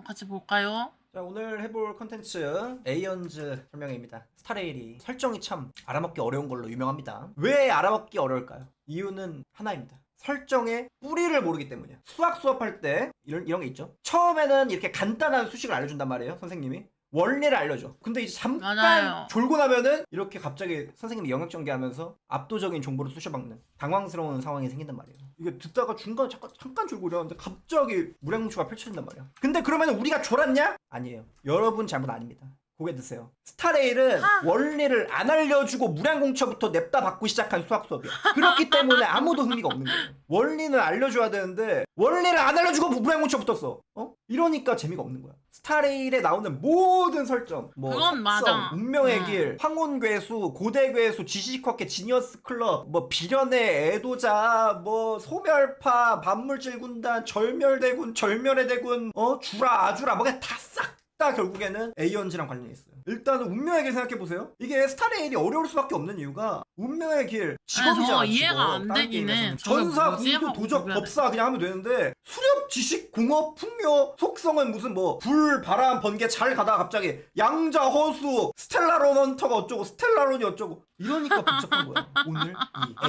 같이 볼까요? 자, 오늘 해볼 컨텐츠 에이언즈 설명회입니다. 스타레일이 설정이 참 알아먹기 어려운 걸로 유명합니다. 왜 알아먹기 어려울까요? 이유는 하나입니다. 설정의 뿌리를 모르기 때문이야. 수학 수업할 때 이런 게 있죠. 처음에는 이렇게 간단한 수식을 알려준단 말이에요, 선생님이. 원리를 알려줘. 근데 이제 잠깐 맞아요. 졸고 나면은 이렇게 갑자기 선생님이 영역 전개하면서 압도적인 정보를 쑤셔박는 당황스러운 상황이 생긴단 말이에요. 이게 듣다가 중간에 잠깐 졸고 이러는데 갑자기 무량무추가 펼쳐진단 말이야. 근데 그러면 우리가 졸았냐? 아니에요. 여러분 잘못 아닙니다. 고개 드세요. 스타레일은 원리를 안 알려주고 무량공처부터 냅다 받고 시작한 수학 수업이야. 그렇기 때문에 아무도 흥미가 없는 거예요. 원리는 알려줘야 되는데 원리를 안 알려주고 무량공처부터 써. 이러니까 재미가 없는 거야. 스타레일에 나오는 모든 설정, 뭐 그건 맞아. 운명의 길, 황혼괴수, 고대괴수, 지식학회, 지니어스 클럽, 뭐 비련의 애도자, 뭐 소멸파, 반물질 군단, 절멸대군, 절멸의 대군, 주라 아주라, 뭐가 다 싹 다 결국에는 에이언즈랑 관련이 있어요. 일단은 운명의 길 생각해보세요. 이게 스타레일이 어려울 수밖에 없는 이유가 운명의 길 직업이잖아. 이해가 안 되긴 해. 전사, 군수, 도적, 법사 그냥 하면 되는데 수렵, 지식, 공업, 풍요, 속성은 무슨 뭐 불, 바람, 번개 잘 가다가 갑자기 양자, 허수, 스텔라론 헌터가 어쩌고 스텔라론이 어쩌고 이러니까 복잡한 거야. 오늘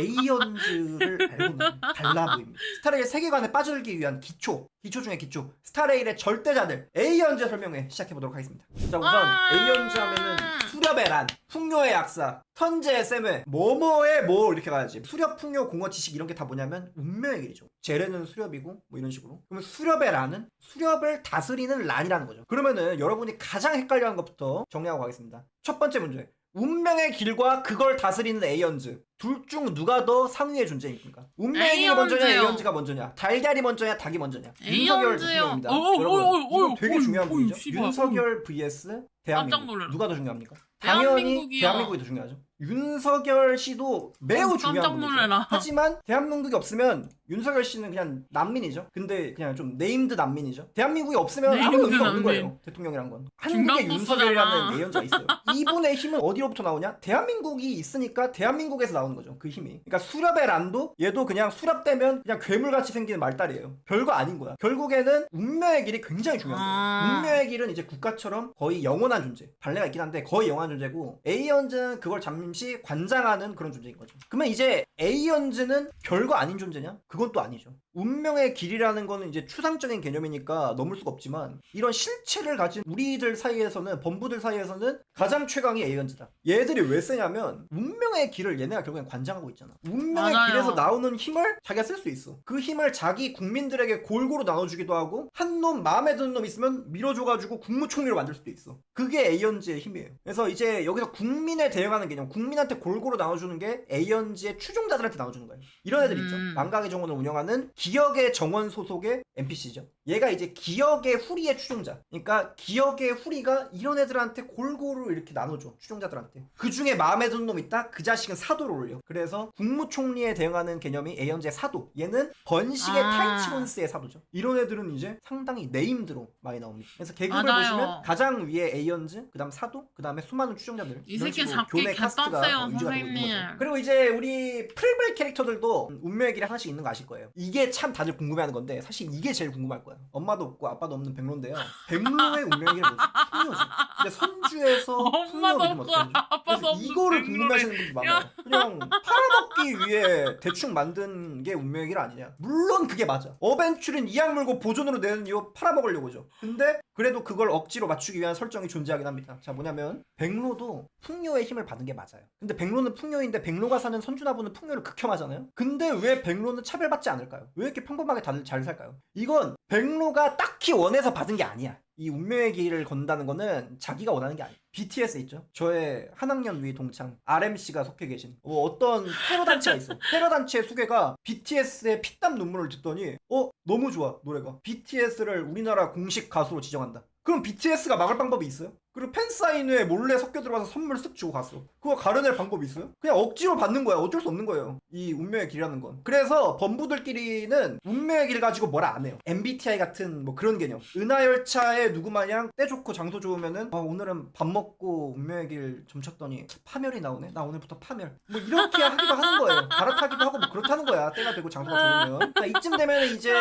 이 에이언즈를 알고는 달라 보입니다. 스타레일 세계관에 빠져들기 위한 기초 중에 기초, 스타레일의 절대자들 에이언즈 설명회 시작해보도록 하겠습니다. 자, 우선 에이언즈 하면은 수렵의 란, 풍요의 약사, 천재의 셈회, 뭐뭐의 뭐 이렇게 가야지. 수렵, 풍요, 공어, 지식 이런 게 다 뭐냐면 운명의 길이죠. 제레는 수렵이고 뭐 이런 식으로. 그러면 수렵의 란은 수렵을 다스리는 란이라는 거죠. 그러면은 여러분이 가장 헷갈려하는 것부터 정리하고 가겠습니다. 첫 번째 문제, 운명의 길과 그걸 다스리는 에이언즈, 둘 중 누가 더 상위의 존재입니까? 운명의 길이 먼저냐, 에이언즈가 먼저냐, 달걀이 먼저냐, 닭이 먼저냐. 윤석열 대통령입니다. 여러분, 이거 되게 중요한 부분이죠. 윤석열 vs 대한민국, 누가 더 중요합니까? 당연히 대한민국이 더 중요하죠. 윤석열 씨도 매우 중요한 분이죠. 하지만 대한민국이 없으면 윤석열 씨는 그냥 난민이죠. 근데 그냥 좀 네임드 난민이죠. 대한민국이 없으면 아무 의미가 없는 거예요. 대통령이란 건. 한국에 윤석열이라는 예언자가 있어요. 이분의 힘은 어디로부터 나오냐? 대한민국이 있으니까 대한민국에서 나오는 거죠. 그 힘이. 그러니까 수렵의 란도 얘도 그냥 수렵되면 그냥 괴물같이 생기는 말달이에요. 별거 아닌 거야. 결국에는 운명의 길이 굉장히 중요한 거예요. 운명의 길은 이제 국가처럼 거의 영원한 존재. 발레가 있긴 한데 거의 영원한 존재고, 에이언즈는 그걸 잠시 관장하는 그런 존재인 거죠. 그러면 이제 에이언즈는 별거 아닌 존재냐? 그건 또 아니죠. 운명의 길이라는 거는 이제 추상적인 개념이니까 넘을 수가 없지만, 이런 실체를 가진 우리들 사이에서는, 범부들 사이에서는 가장 최강이 에이언즈다. 얘들이 왜 세냐면 운명의 길을 얘네가 결국엔 관장하고 있잖아. 운명의 길에서 나오는 힘을 자기가 쓸 수 있어. 그 힘을 자기 국민들에게 골고루 나눠주기도 하고, 한 놈 마음에 드는 놈 있으면 밀어줘가지고 국무총리로 만들 수도 있어. 그게 에이언즈의 힘이에요. 그래서 이제 여기서 국민에 대응하는 개념, 국민한테 골고루 나눠주는 게 에이언즈의 추종자들한테 나눠주는 거예요. 이런 애들 있죠. 망각의 정원을 운영하는 기억의 정원 소속의 NPC죠. 얘가 이제 기억의 후리의 추종자. 그러니까 기억의 후리가 이런 애들한테 골고루 이렇게 나눠줘. 추종자들한테. 그 중에 마음에 드는 놈 있다? 그 자식은 사도를 올려. 그래서 국무총리에 대응하는 개념이 에이언즈의 사도. 얘는 번식의 타이치곤스의 사도죠. 이런 애들은 이제 상당히 네임드로 많이 나옵니다. 그래서 계급을 보시면 가장 위에 에이언즈, 그 다음 사도, 그 다음에 수많은 추종자들. 이 새끼 잡기 개빡세요, 선생님. 그리고 이제 우리 프리블 캐릭터들도 운명의 길이 하나씩 있는 거 아실 거예요. 이게 참 다들 궁금해하는 건데, 사실 이게 제일 궁금할 거야. 엄마도 없고 아빠도 없는 백로인데요. 백로의 운명의 길은 뭐죠? 풍요죠. 근데 선주에서 풍요 믿으면 어떡하지? 그래서 이거를 궁금해하시는 분들 많아요. 그냥 팔아먹기 위해 대충 만든 게 운명의 길 아니냐? 물론 그게 맞아. 어벤츄린 이악 물고 보존으로 내는 이유 팔아먹으려고죠. 근데 그래도 그걸 억지로 맞추기 위한 설정이 존재하긴 합니다. 자, 뭐냐면 백로도 풍요의 힘을 받은 게 맞아요. 근데 백로는 풍요인데 백로가 사는 선주나부는 풍요를 극혐하잖아요. 근데 왜 백로는 차별받지 않을까요? 왜 이렇게 평범하게 다들 잘 살까요? 이건 백로가 딱히 원해서 받은 게 아니야. 이 운명의 길을 건다는 거는 자기가 원하는 게 아니에요. BTS 있죠? 저의 한 학년 위 동창 RMC가 속해 계신 어떤 테러 단체가 있어. 테러 단체의 수괴가 BTS의 피땀 눈물을 듣더니 너무 좋아, 노래가. BTS를 우리나라 공식 가수로 지정한다. 그럼 BTS가 막을 방법이 있어요? 그리고 팬사인회에 몰래 섞여 들어가서 선물 쓱 주고 갔어. 그거 가려낼 방법이 있어요? 그냥 억지로 받는 거야. 어쩔 수 없는 거예요. 이 운명의 길이라는 건. 그래서 범부들끼리는 운명의 길 가지고 뭐라 안 해요. MBTI 같은 뭐 그런 개념. 은하열차에 누구 마냥 때 좋고 장소 좋으면은 오늘은 밥 먹고 운명의 길 점쳤더니 파멸이 나오네. 나 오늘부터 파멸. 뭐 이렇게 하기도 하는 거예요. 갈아타기도 하고 뭐 그렇다는 거야. 때가 되고 장소가 좋으면. 자, 이쯤 되면 이제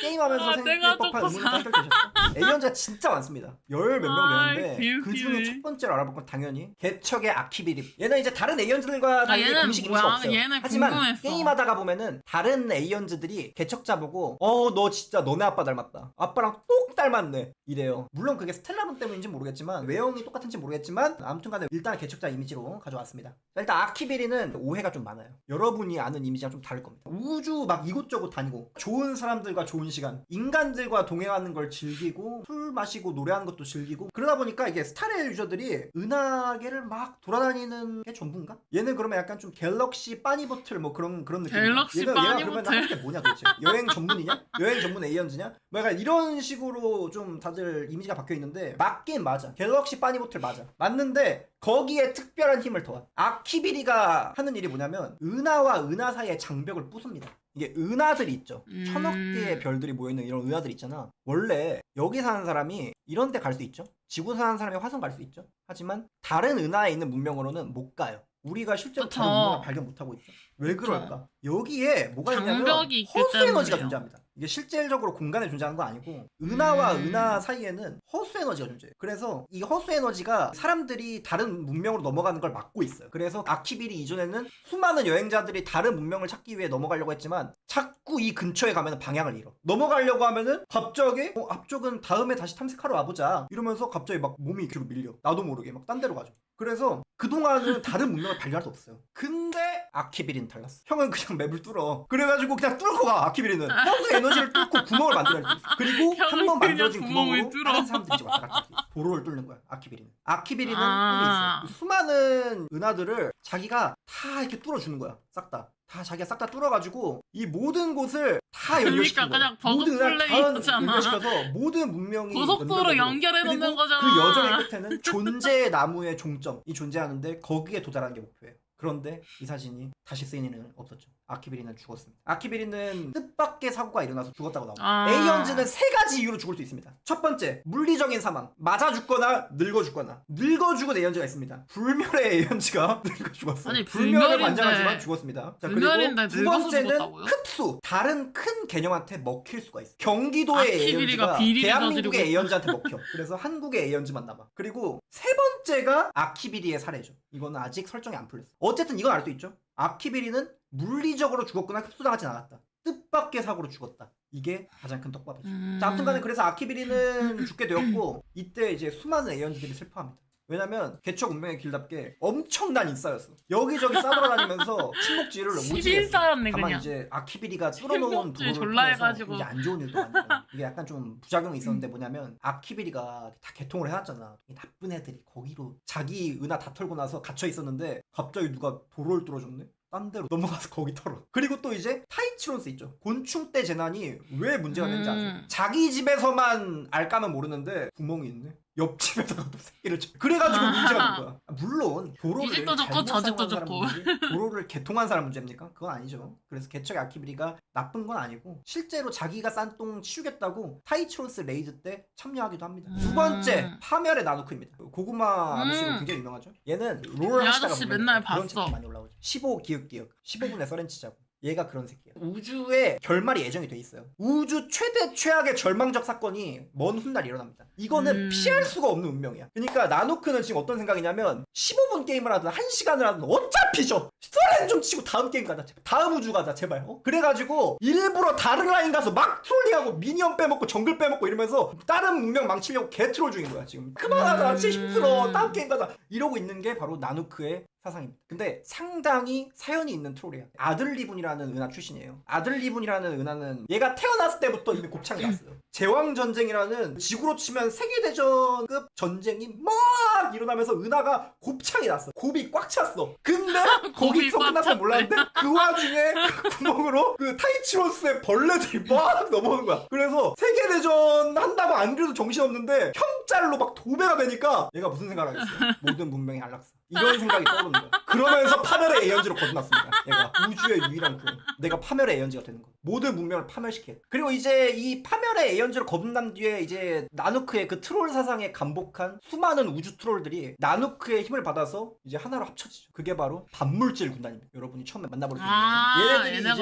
게임하면서 생길 법한 의문이 해결되셨어. 에이언즈가 진짜 많습니다. 열 몇 명 되는데 그 중에 첫 번째로 알아볼 건 당연히 개척의 아키비립. 얘는 이제 다른 에이언즈들과 달리 공식 이미지가 없어요. 하지만 궁금했어. 게임하다가 보면은 다른 에이언즈들이 개척자 보고 너 진짜 너네 아빠 닮았다. 아빠랑 똑 닮았네. 이래요. 물론 그게 스텔라론 때문인지 모르겠지만 외형이 똑같은지 모르겠지만 아무튼 간에 일단 개척자 이미지로 가져왔습니다. 자, 일단 아키비리는 오해가 좀 많아요. 여러분이 아는 이미지랑 좀 다를 겁니다. 우주 막 이곳저곳 다니고 좋은 사람들과 좋은 시간, 인간들과 동행하는 걸 즐기고 술 마시고 노래하는 것도 즐기고 그러다 보니까 이게 스타레일 유저들이 은하계를 막 돌아다니는 게 전부인가? 얘는 그러면 약간 좀 갤럭시 빠니보틀 뭐 그런 느낌. 갤럭시 얘가 그러면 빠니보틀. 하는 게 뭐냐 도대체? 여행 전문이냐? 여행 전문 에이언즈냐? 뭐 약간 이런 식으로 좀 다들 이미지가 박혀 있는데 맞긴 맞아. 갤럭시 빠니보틀 맞아. 맞는데 거기에 특별한 힘을 더한 아키비리가 하는 일이 뭐냐면 은하와 은하 사이의 장벽을 부숩니다. 이게 은하들이 있죠. 1000억 개의 별들이 모여있는 이런 은하들 있잖아. 원래 여기 사는 사람이 이런 데 갈 수 있죠. 지구 사는 사람이 화성 갈 수 있죠. 하지만 다른 은하에 있는 문명으로는 못 가요. 우리가 실제로 다른 문명을 발견 못하고 있죠. 왜 그럴까? 여기에 뭐가 있냐면 허수 에너지가 존재합니다. 이게 실질적으로 공간에 존재하는 거 아니고 은하와 은하 사이에는 허수 에너지가 존재해요. 그래서 이 허수 에너지가 사람들이 다른 문명으로 넘어가는 걸 막고 있어요. 그래서 아키비리 이전에는 수많은 여행자들이 다른 문명을 찾기 위해 넘어가려고 했지만 자꾸 이 근처에 가면 방향을 잃어. 넘어가려고 하면은 갑자기 앞쪽은 다음에 다시 탐색하러 와보자 이러면서 갑자기 막 몸이 뒤로 밀려. 나도 모르게 막 딴 데로 가죠. 그래서 그동안은 다른 문명을 발견할 수 없어요. 근데 아키비리는 달랐어. 형은 그냥 맵을 뚫어. 그래가지고 그냥 뚫고 가. 아키비리는 허수 에너지를 뚫고 구멍을 만들어야 돼. 그리고 한 번 만들어진 구멍으로 다른 사람들이 이제 왔다 갔다 해. 도로를 뚫는 거야. 아키비리는. 아키비리는 꿈이 있어요. 수많은 은하들을 자기가 다 이렇게 뚫어주는 거야. 싹 다. 자기가 싹 다 뚫어가지고 이 모든 곳을 다 연결시키는 거야. 모든 은하를 다 연결시켜서 모든 문명이 고속도로 연결해 놓는 거잖아. 그 여정의 끝에는 존재의 나무의 종점이 존재하는데 거기에 도달하는 게 목표예요. 그런데 이 사진이 다시 쓰이는 일은 없었죠. 아키비리는 죽었습니다. 아키비리는 뜻밖의 사고가 일어나서 죽었다고 나옵니다. 에이언즈는 3가지 이유로 죽을 수 있습니다. 첫 번째, 물리적인 사망. 맞아 죽거나 늙어 죽거나. 늙어 죽은 에이언즈가 있습니다. 불멸의 에이언즈가 늙어 죽었어요. 아니, 불멸을 관장하지만 죽었습니다. 자, 그리고 두 번째는 죽었다고요? 흡수. 다른 큰 개념한테 먹힐 수가 있어. 경기도의 에이언즈가 대한민국의 에이언즈한테 먹혀. 그래서 한국의 에이언즈만 남아. 그리고 세 번째가 아키비리의 사례죠. 이거는 아직 설정이 안 풀렸어. 어쨌든 이건 알 수 있죠. 아키비리는 물리적으로 죽었거나 흡수당하진 않았다. 뜻밖의 사고로 죽었다. 이게 가장 큰 떡밥이죠. 자, 아무튼간에 그래서 아키비리는 죽게 되었고 이때 이제 수많은 에이언즈들이 슬퍼합니다. 왜냐면 개척 운명의 길답게 엄청난 인싸였어. 여기저기 싸돌아다니면서 침묵지를 오지게 다만 그냥. 이제 아키비리가 뚫어놓은 도로를 통해서 이제 안 좋은 일도 많고 이게 약간 좀 부작용이 있었는데 뭐냐면 아키비리가 다 개통을 해놨잖아. 나쁜 애들이 거기로 자기 은하 다 털고 나서 갇혀 있었는데 갑자기 누가 도로를 뚫어줬네? 딴 데로 넘어가서 거기 털어. 그리고 또 이제 타이치론스 있죠. 곤충떼 재난이 왜 문제가 되는지 아세요? 자기 집에서만 알까면 모르는데 구멍이 있네. 옆집에다가 또 새끼를 쳐. 그래가지고 문제가 된 거야. 물론 도로를 이집도 좋고 저집도 좋고 도로를 개통한 사람 문제입니까? 그건 아니죠. 그래서 개척의 아키비리가 나쁜 건 아니고 실제로 자기가 싼 똥 치우겠다고 타이치론스 레이드 때 참여하기도 합니다. 두 번째, 파멸의 나누크입니다. 고구마 아저씨로 굉장히 유명하죠. 얘는 롤을 하시다가 보면 맨날 그런 책이 많이 올라오죠. 15 기억 15분의 서렌치자고. 얘가 그런 새끼야. 우주에 결말이 예정이 돼 있어요. 우주 최대 최악의 절망적 사건이 먼 훗날 일어납니다. 이거는 피할 수가 없는 운명이야. 그러니까 나노크는 지금 어떤 생각이냐면 15분 게임을 하든 1시간을 하든 어차피 져. 스토리는 좀 치고 다음 게임 가자. 제발. 다음 우주 가자. 제발. 그래가지고 일부러 다른 라인 가서 막 트롤링하고 미니언 빼먹고 정글 빼먹고 이러면서 다른 문명 망치려고 개트롤 중인 거야 지금. 그만하자. 진짜 힘들어. 다음 게임 가자. 이러고 있는 게 바로 나노크의 사상입니다. 근데 상당히 사연이 있는 트롤이에요. 아들리분이라는 은하 출신이에요. 아들리분이라는 은하는 얘가 태어났을 때부터 이미 곱창이 났어요. 제왕전쟁이라는 지구로 치면 세계대전급 전쟁이 막 일어나면서 은하가 곱창이 났어. 곱이 꽉 찼어. 근데 거기서 끝나서 몰랐는데 그 와중에 그 구멍으로 그 타이치로스의 벌레들이 막 넘어오는 거야. 그래서 세계대전 한다고 안 그래도 정신없는데 형짤로 막 도배가 되니까 얘가 무슨 생각을 하겠어요? 모든 문명이 안락사. 이런 생각이 떠오르는 거야. 그러면서 파멸의 에이언즈로 거듭났습니다. 얘가 우주의 유일한 구원. 내가 파멸의 에이언즈가 되는 거야. 모든 문명을 파멸시켜. 그리고 이제 이 파멸의 에이언즈로 거듭난 뒤에 이제 나누크의 그 트롤 사상에 감복한 수많은 우주 트롤들이 나누크의 힘을 받아서 이제 하나로 합쳐지죠. 그게 바로 반물질 군단입니다. 여러분이 처음에 만나볼 수 있는 얘네들이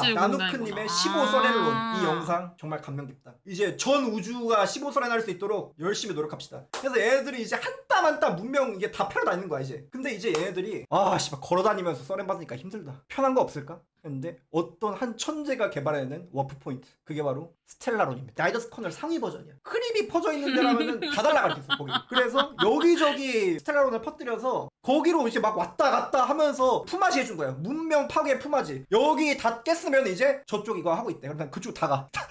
이제 나누크님의 15 서렌론 이 영상 정말 감명 깊다. 이제 전 우주가 15 서렌 할 수 있도록 열심히 노력합시다. 그래서 얘네들이 이제 한 땀 한 땀 문명 이게 다 패러 다니는 거야 이제. 근데 이제 얘네들이 씨발 걸어다니면서 서렌 받으니까 힘들다. 편한 거 없을까? 했는데 어떤 한 천재가 개발해낸 워프 포인트, 그게 바로 스텔라론입니다. 라이더스 커널 상위 버전이야. 크립이 퍼져 있는 데라면은 다 날아갈 수 있어 거기. 그래서 여기저기 스텔라론을 퍼뜨려서 거기로 이제 막 왔다 갔다 하면서 품앗이 해준 거야. 문명 파괴 품앗이. 여기 다 깼으면 이제 저쪽 이거 하고 있대. 그러면 그쪽 다 가. 다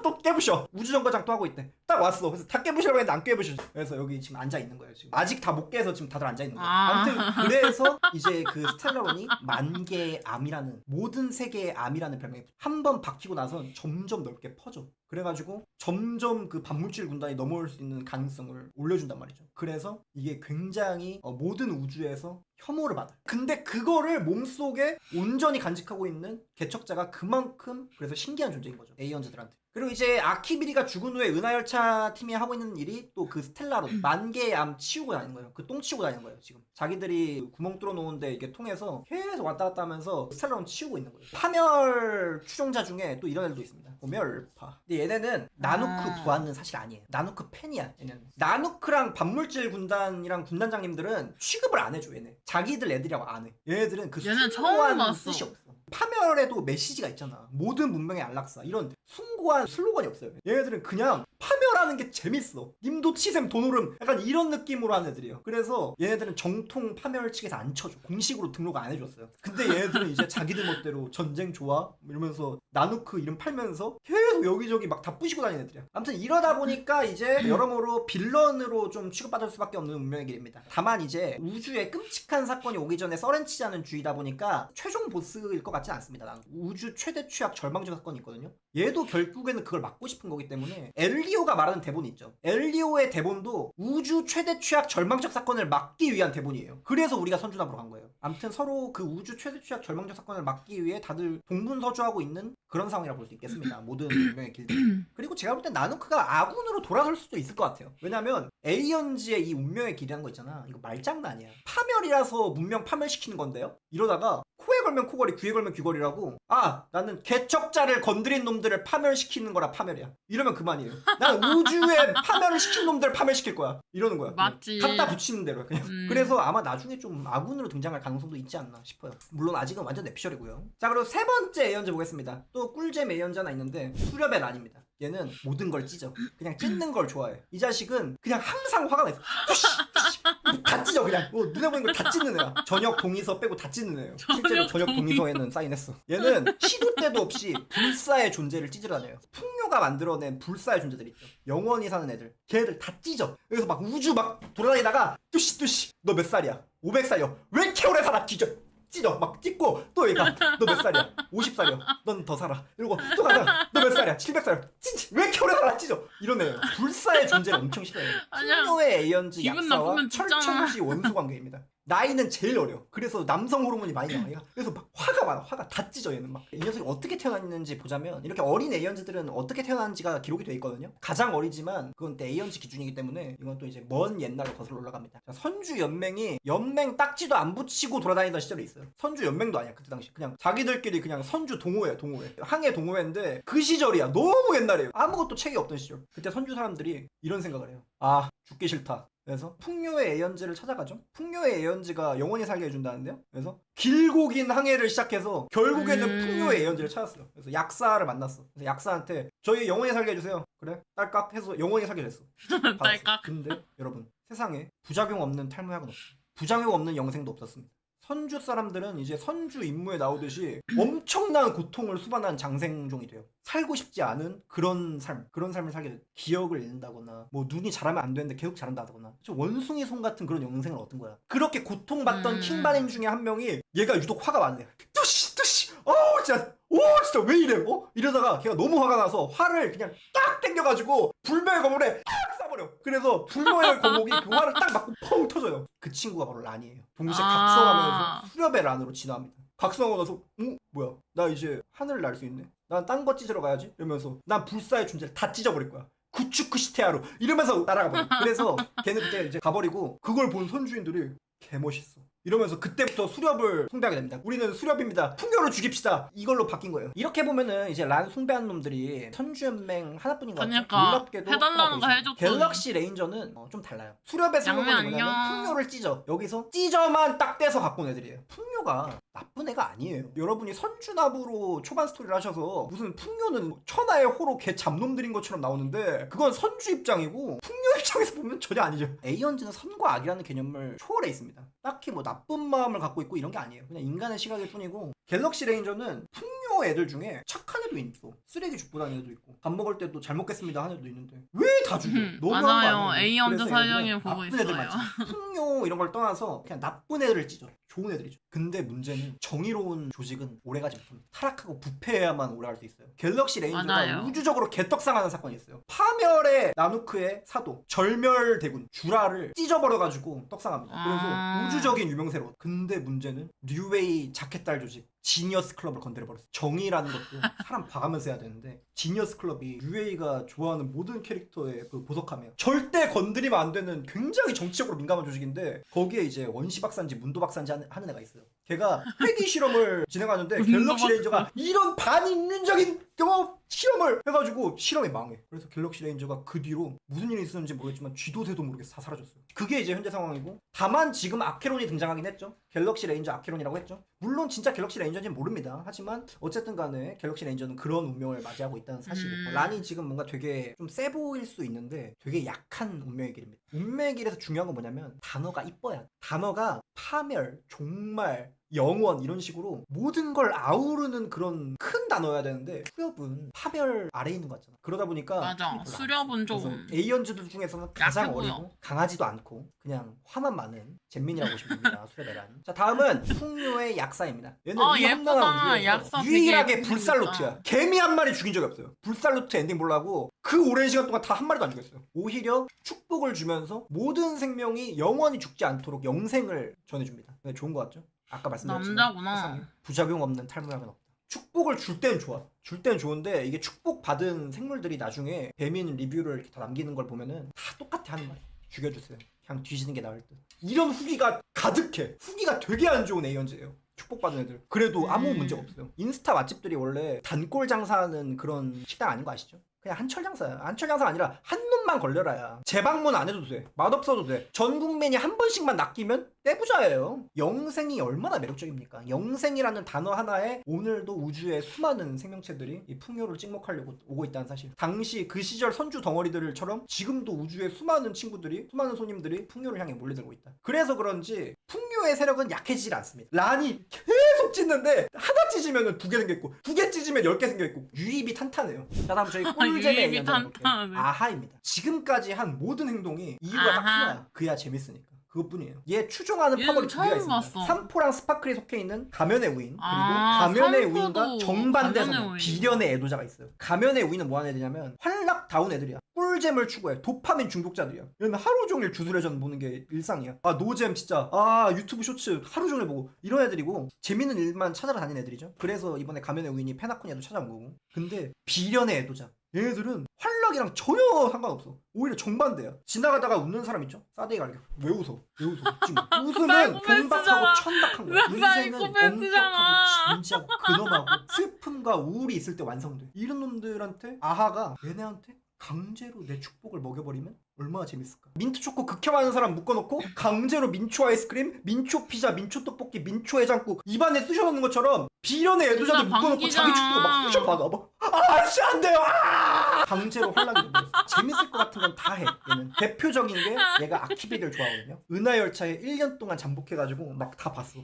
또 깨부셔. 우주정거장 또 하고 있대. 딱 왔어. 그래서 다 깨부시려고 했는데 안 깨부셔. 그래서 여기 지금 앉아 있는 거예요. 지금 아직 다 못 깨서 지금 다들 앉아 있는 거예요. 아무튼 그래서 이제 그 스텔라론이 만개의 암이라는, 모든 세계의 암이라는 별명이 한 번 박히고 나선 점점 넓게 퍼져. 그래가지고 점점 그 반물질 군단이 넘어올 수 있는 가능성을 올려준단 말이죠. 그래서 이게 굉장히 모든 우주에서 혐오를 받아요. 근데 그거를 몸속에 온전히 간직하고 있는 개척자가 그만큼 그래서 신기한 존재인 거죠. 에이언즈들한테. 그리고 이제 아키비리가 죽은 후에 은하열차 팀이 하고 있는 일이 또 그 스텔라론 만개의 암 치우고 다니는 거예요. 그 똥 치우고 다니는 거예요. 지금 자기들이 구멍 뚫어 놓은데 이게 통해서 계속 왔다 갔다 하면서 스텔라론 치우고 있는 거예요. 파멸 추종자 중에 또 이런 애들도 있습니다. 멸파. 근데 얘네는 나누크 부하는 사실 아니에요. 나누크 팬이야. 얘네는 나누크랑 반물질 군단이랑 군단장님들은 취급을 안 해줘. 얘네 자기들 애들이라고 안 해. 얘네들은 그 숭고한 뜻이 없어. 파멸에도 메시지가 있잖아. 모든 문명의 안락사. 이런 숭고한 슬로건이 없어요. 얘네들은 그냥 파멸하는 게 재밌어. 님도 치셈 도노름 약간 이런 느낌으로 하는 애들이에요. 그래서 얘네들은 정통 파멸 측에서 안 쳐줘. 공식으로 등록 안 해줬어요. 근데 얘네들은 이제 자기들 멋대로 전쟁 좋아 이러면서 나누크 이름 팔면서 계속 여기저기 막 다 부시고 다니는 애들이야. 아무튼 이러다 보니까 이제 여러모로 빌런으로 좀 취급받을 수밖에 없는 운명의 길입니다. 다만 이제 우주에 끔찍한 사건이 오기 전에 서렌치자는 주의다 보니까 최종 보스일 것 같지 않습니다. 난 우주 최대 취약 절망적 사건이 있거든요. 얘도 결국에는 그걸 막고 싶은 거기 때문에 엘리오가 말하는 대본이 있죠. 엘리오의 대본도 우주 최대 취약 절망적 사건을 막기 위한 대본이에요. 그래서 우리가 선준합으로 간 거예요. 아무튼 서로 그 우주 최대 취약 절망적 사건을 막기 위해 다들 동분서주하고 있는 그런 상황이라고 볼 수 있겠습니다. 모든 운명의 길들. 그리고 제가 볼 땐 나누크가 아군으로 돌아설 수도 있을 것 같아요. 왜냐면 에이언즈의 이 운명의 길이라는 거 있잖아. 이거 말장난이야. 파멸이라서 문명 파멸시키는 건데요. 이러다가 코에 걸면 코걸이, 귀에 걸면 귀걸이라고. 나는 개척자를 건드린 놈들을 파멸시키는 거라 파멸이야. 이러면 그만이에요. 난 우주에 파멸을 시킨 놈들을 파멸시킬 거야. 이러는 거야. 맞지. 갖다 붙이는 대로 그냥. 그래서 아마 나중에 좀 아군으로 등장할 가능성도 있지 않나 싶어요. 물론 아직은 완전 뇌피셜이고요. 자, 그리고 세 번째 에이언즈 보겠습니다. 또 꿀잼 에이언즈 하나 있는데 수렵의 란입니다. 얘는 모든 걸 찢어. 그냥 찢는 걸 좋아해. 이 자식은 그냥 항상 화가 나 있어. 다 찢어 그냥. 눈에 보이는 걸 다 찢는 애야. 저녁 동의서 빼고 다 찢는 애예요. 실제로 저녁 동의서에는 사인했어. 얘는 시도 때도 없이 불사의 존재를 찢으러 다녀요. 풍요가 만들어낸 불사의 존재들 있죠. 영원히 사는 애들. 걔네들 다 찢어. 그래서 막 우주 막 돌아다니다가 뚜시 너 몇 살이야? 500살이야. 왜 이렇게 오래 살아? 찢어 막 찢고 또 얘가 너 몇 살이야? 50살이야. 넌 더 살아. 이러고 또 가자. 너 몇 살이야? 700살이야. 왜 이렇게 오래 살아? 찢어. 이러네요. 불사의 존재를 엄청 싫어해요. 풍요의 에이언즈 약사와 철천지 원수 관계입니다. 나이는 제일 어려. 그래서 남성 호르몬이 많이 나와. 얘가. 그래서 막 화가 많아. 화가 다 찢어 얘는 막. 이 녀석이 어떻게 태어났는지 보자면 이렇게 어린 에이언즈들은 어떻게 태어났는지가 기록이 돼 있거든요. 가장 어리지만 그건 또 에이언즈 기준이기 때문에 이건 또 이제 먼 옛날에 거슬러 올라갑니다. 자, 선주 연맹이 연맹 딱지도 안 붙이고 돌아다니던 시절이 있어요. 선주 연맹도 아니야 그때 당시. 그냥 자기들끼리 그냥 선주 동호회. 항해 동호회인데 그 시절이야. 너무 옛날이에요. 아무것도 책이 없던 시절. 그때 선주 사람들이 이런 생각을 해요. 죽기 싫다. 그래서 풍요의 에이언즈를 찾아가죠. 풍요의 에이언즈가 영원히 살게 해준다는데요. 그래서 길고 긴 항해를 시작해서 결국에는 풍요의 에이언즈를 찾았어요. 그래서 약사를 만났어. 그래서 약사한테 저희 영원히 살게 해주세요. 그래? 딸깍 해서 영원히 살게 됐어. 딸깍. 근데 여러분 세상에 부작용 없는 탈모약은 없어. 부작용 없는 영생도 없었습니다. 선주 사람들은 이제 선주 임무에 나오듯이 엄청난 고통을 수반한 장생종이 돼요. 살고 싶지 않은 그런 삶을 살게 돼요. 기억을 잃는다거나 뭐 눈이 잘하면 안 되는데 계속 잘한다거나 원숭이 손 같은 그런 영생을 얻은 거야. 그렇게 고통받던 킹바님 중에 한 명이 얘가 유독 화가 많네. 뚜시 진짜 진짜 왜 이래 이러다가 걔가 너무 화가 나서 화를 그냥 딱 당겨가지고 불멸의 거물에 딱 쏴버려. 그래서 불멸의 거목이 그 화를 딱 맞고 펑 터져요. 그 친구가 바로 란이에요. 동시에 각성하면서 수렵의 란으로 진화합니다. 각성하고 나서 뭐야 나 이제 하늘을 날 수 있네. 난 딴 거 찢으러 가야지 이러면서 난 불사의 존재를 다 찢어버릴 거야. 구축크시테아로 이러면서 날아가버려. 그래서 걔는 그때 이제 가버리고 그걸 본 선주인들이 개멋있어 이러면서 그때부터 수렵을 숭배하게 됩니다. 우리는 수렵입니다. 풍요를 죽입시다. 이걸로 바뀐 거예요. 이렇게 보면은 이제 란 숭배한 놈들이 선주연맹 하나뿐인 것 같아요. 그러니까 놀랍게도 해달라는 거 해줬더니 갤럭시 레인저는 좀 달라요. 수렵의 슬로건이 뭐냐면 풍요를 찢어. 여기서 찢어만 딱 떼서 갖고 온 애들이에요. 풍요가 나쁜 애가 아니에요. 여러분이 선주납으로 초반 스토리를 하셔서 무슨 풍요는 천하의 호로 개 잡놈들인 것처럼 나오는데 그건 선주 입장이고 풍요 입장에서 보면 전혀 아니죠. 에이언즈는 선과 악이라는 개념을 초월해 있습니다. 딱히 뭐 나쁜 마음을 갖고 있고 이런 게 아니에요. 그냥 인간의 시각일 뿐이고 갤럭시 레인저는 풍요 애들 중에 착한 애도 있어. 쓰레기 죽보다는 애도 있고 밥 먹을 때도 잘 먹겠습니다 하는 애도 있는데 왜 다 죽여? 너무한 거 아니에요? 에이언즈 사령이 보고 있어요. 풍요 이런 걸 떠나서 그냥 나쁜 애들을 찢어. 좋은 애들이죠. 근데 문제는 정의로운 조직은 오래가지 못합니다. 타락하고 부패해야만 오래갈 수 있어요. 갤럭시 레인저가 맞아요. 우주적으로 개떡상하는 사건이 있어요. 파멸의 나누크의 사도 절멸 대군 주라를 찢어버려가지고 떡상합니다. 그래서 우주적인 유명세로. 근데 문제는 뉴웨이 자켓달 조직 지니어스 클럽을 건드려버렸어. 정의라는 것도 사람 봐가면서 해야 되는데 지니어스 클럽이 뉴웨이가 좋아하는 모든 캐릭터에 그 보석함이에요. 절대 건드리면 안 되는 굉장히 정치적으로 민감한 조직인데 거기에 이제 원시 박사인지 문도 박사인지 하는 애가 있어요. 걔가 회귀 실험을 진행하는데 갤럭시 레인저가 이런 반인륜적인 실험을 해가지고 실험이 망해. 그래서 갤럭시 레인저가 그 뒤로 무슨 일이 있었는지 모르겠지만 쥐도 새도 모르겠어 다 사라졌어요. 그게 이제 현재 상황이고 다만 지금 아케론이 등장하긴 했죠. 갤럭시 레인저 아케론이라고 했죠. 물론 진짜 갤럭시 레인저인지는 모릅니다. 하지만 어쨌든 간에 갤럭시 레인저는 그런 운명을 맞이하고 있다는 사실이고 란이 지금 뭔가 되게 좀 세 보일 수 있는데 되게 약한 운명의 길입니다. 운명의 길에서 중요한 건 뭐냐면 단어가 이뻐야 돼. 단어가 파멸, 종말, 영원 이런 식으로 모든 걸 아우르는 그런 큰 단어여야 되는데 수렵은 파멸 아래에 있는 것 같잖아. 그러다 보니까 맞아. 수렵은 좀 에이언즈들 중에서는 가장 어리고 강하지도 않고 그냥 화만 많은 잼민이라고 보시면 됩니다. 수렵에란. 자 다음은 풍요의 약사입니다. 얘는 이 험난한 약사 유일하게 불살루트야. 개미 한 마리 죽인 적이 없어요. 불살루트 엔딩 보려고 그 오랜 시간 동안 다 한 마리도 안 죽였어요. 오히려 축복을 주면서 모든 생명이 영원히 죽지 않도록 영생을 전해줍니다. 네, 좋은 것 같죠? 아까 말씀드렸지만 남자구나. 부작용 없는 탈모약은 없다. 축복을 줄 때는 좋아. 줄 때는 좋은데 이게 축복받은 생물들이 나중에 배민 리뷰를 이렇게 다 남기는 걸 보면은 다 똑같아 하는 말이야. 죽여주세요. 그냥 뒤지는 게 나을 듯. 이런 후기가 가득해. 후기가 되게 안 좋은 에이언즈예요. 축복받은 애들. 그래도 아무 문제가 없어요. 인스타 맛집들이 원래 단골 장사하는 그런 식당 아닌 거 아시죠? 그냥 한철 장사야. 한철 장사가 아니라 한 놈만 걸려라야. 재방문 안 해도 돼. 맛없어도 돼. 전 국민이 한 번씩만 낚이면 떼부자예요. 영생이 얼마나 매력적입니까? 영생이라는 단어 하나에 오늘도 우주의 수많은 생명체들이 이 풍요를 찍먹하려고 오고 있다는 사실. 당시 그 시절 선주 덩어리들처럼 지금도 우주의 수많은 친구들이, 수많은 손님들이 풍요를 향해 몰려들고 있다. 그래서 그런지 풍요의 세력은 약해지질 않습니다. 란이 계속 찢는데 하나 찢으면 2개 생겼고 2개 찢으면 10개 생겼고 유입이 탄탄해요. 자 다음 저희 꿀잼의 얘기를 아하입니다. 지금까지 한 모든 행동이 이유가 딱 하나야. 그야 재밌으니까. 그것뿐이에요. 얘 추종하는 파벌이 2개가 있습니다. 삼포랑 스파클이 속해 있는 가면의 우인, 그리고 가면의 우인과 정반대성 비련의 애도자가 있어요. 가면의 우인은 뭐하는 애들이냐면 활락다운 애들이야. 꿀잼을 추구해. 도파민 중독자들이야. 이러면 하루 종일 주술회전 보는 게 일상이야. 아 노잼 진짜. 아 유튜브 쇼츠 하루 종일 보고 이런 애들이고 재밌는 일만 찾아러 다니는 애들이죠. 그래서 이번에 가면의 우인이 페나코니아도 찾아온 거고. 근데 비련의 애도자. 얘네들은 활락이랑 전혀 상관없어. 오히려 정반대야. 지나가다가 웃는 사람 있죠? 싸대기 갈겨. 왜 웃어? 왜 웃어? 웃지 마. 웃음은 경박하고 천박한 거야. 인생은 엄격하고 진지하고 근엄하고 슬픔과 우울이 있을 때 완성돼. 이런 놈들한테 아하가 얘네한테 강제로 내 축복을 먹여버리면 얼마나 재밌을까. 민트초코 극혐하는 사람 묶어놓고 강제로 민초 아이스크림, 민초 피자, 민초 떡볶이, 민초 해장국 입안에 쑤셔넣는 것처럼 비련의 애도자들 묶어놓고 자기 축복을 막 쑤셔 받아. 막 아씨 안 돼요. 강제로 환락이 됩니다. 재밌을 것 같은 건 다 해. 얘는 대표적인 게 얘가 아키비를 좋아하거든요. 은하열차에 1년 동안 잠복해가지고 막 다 봤어.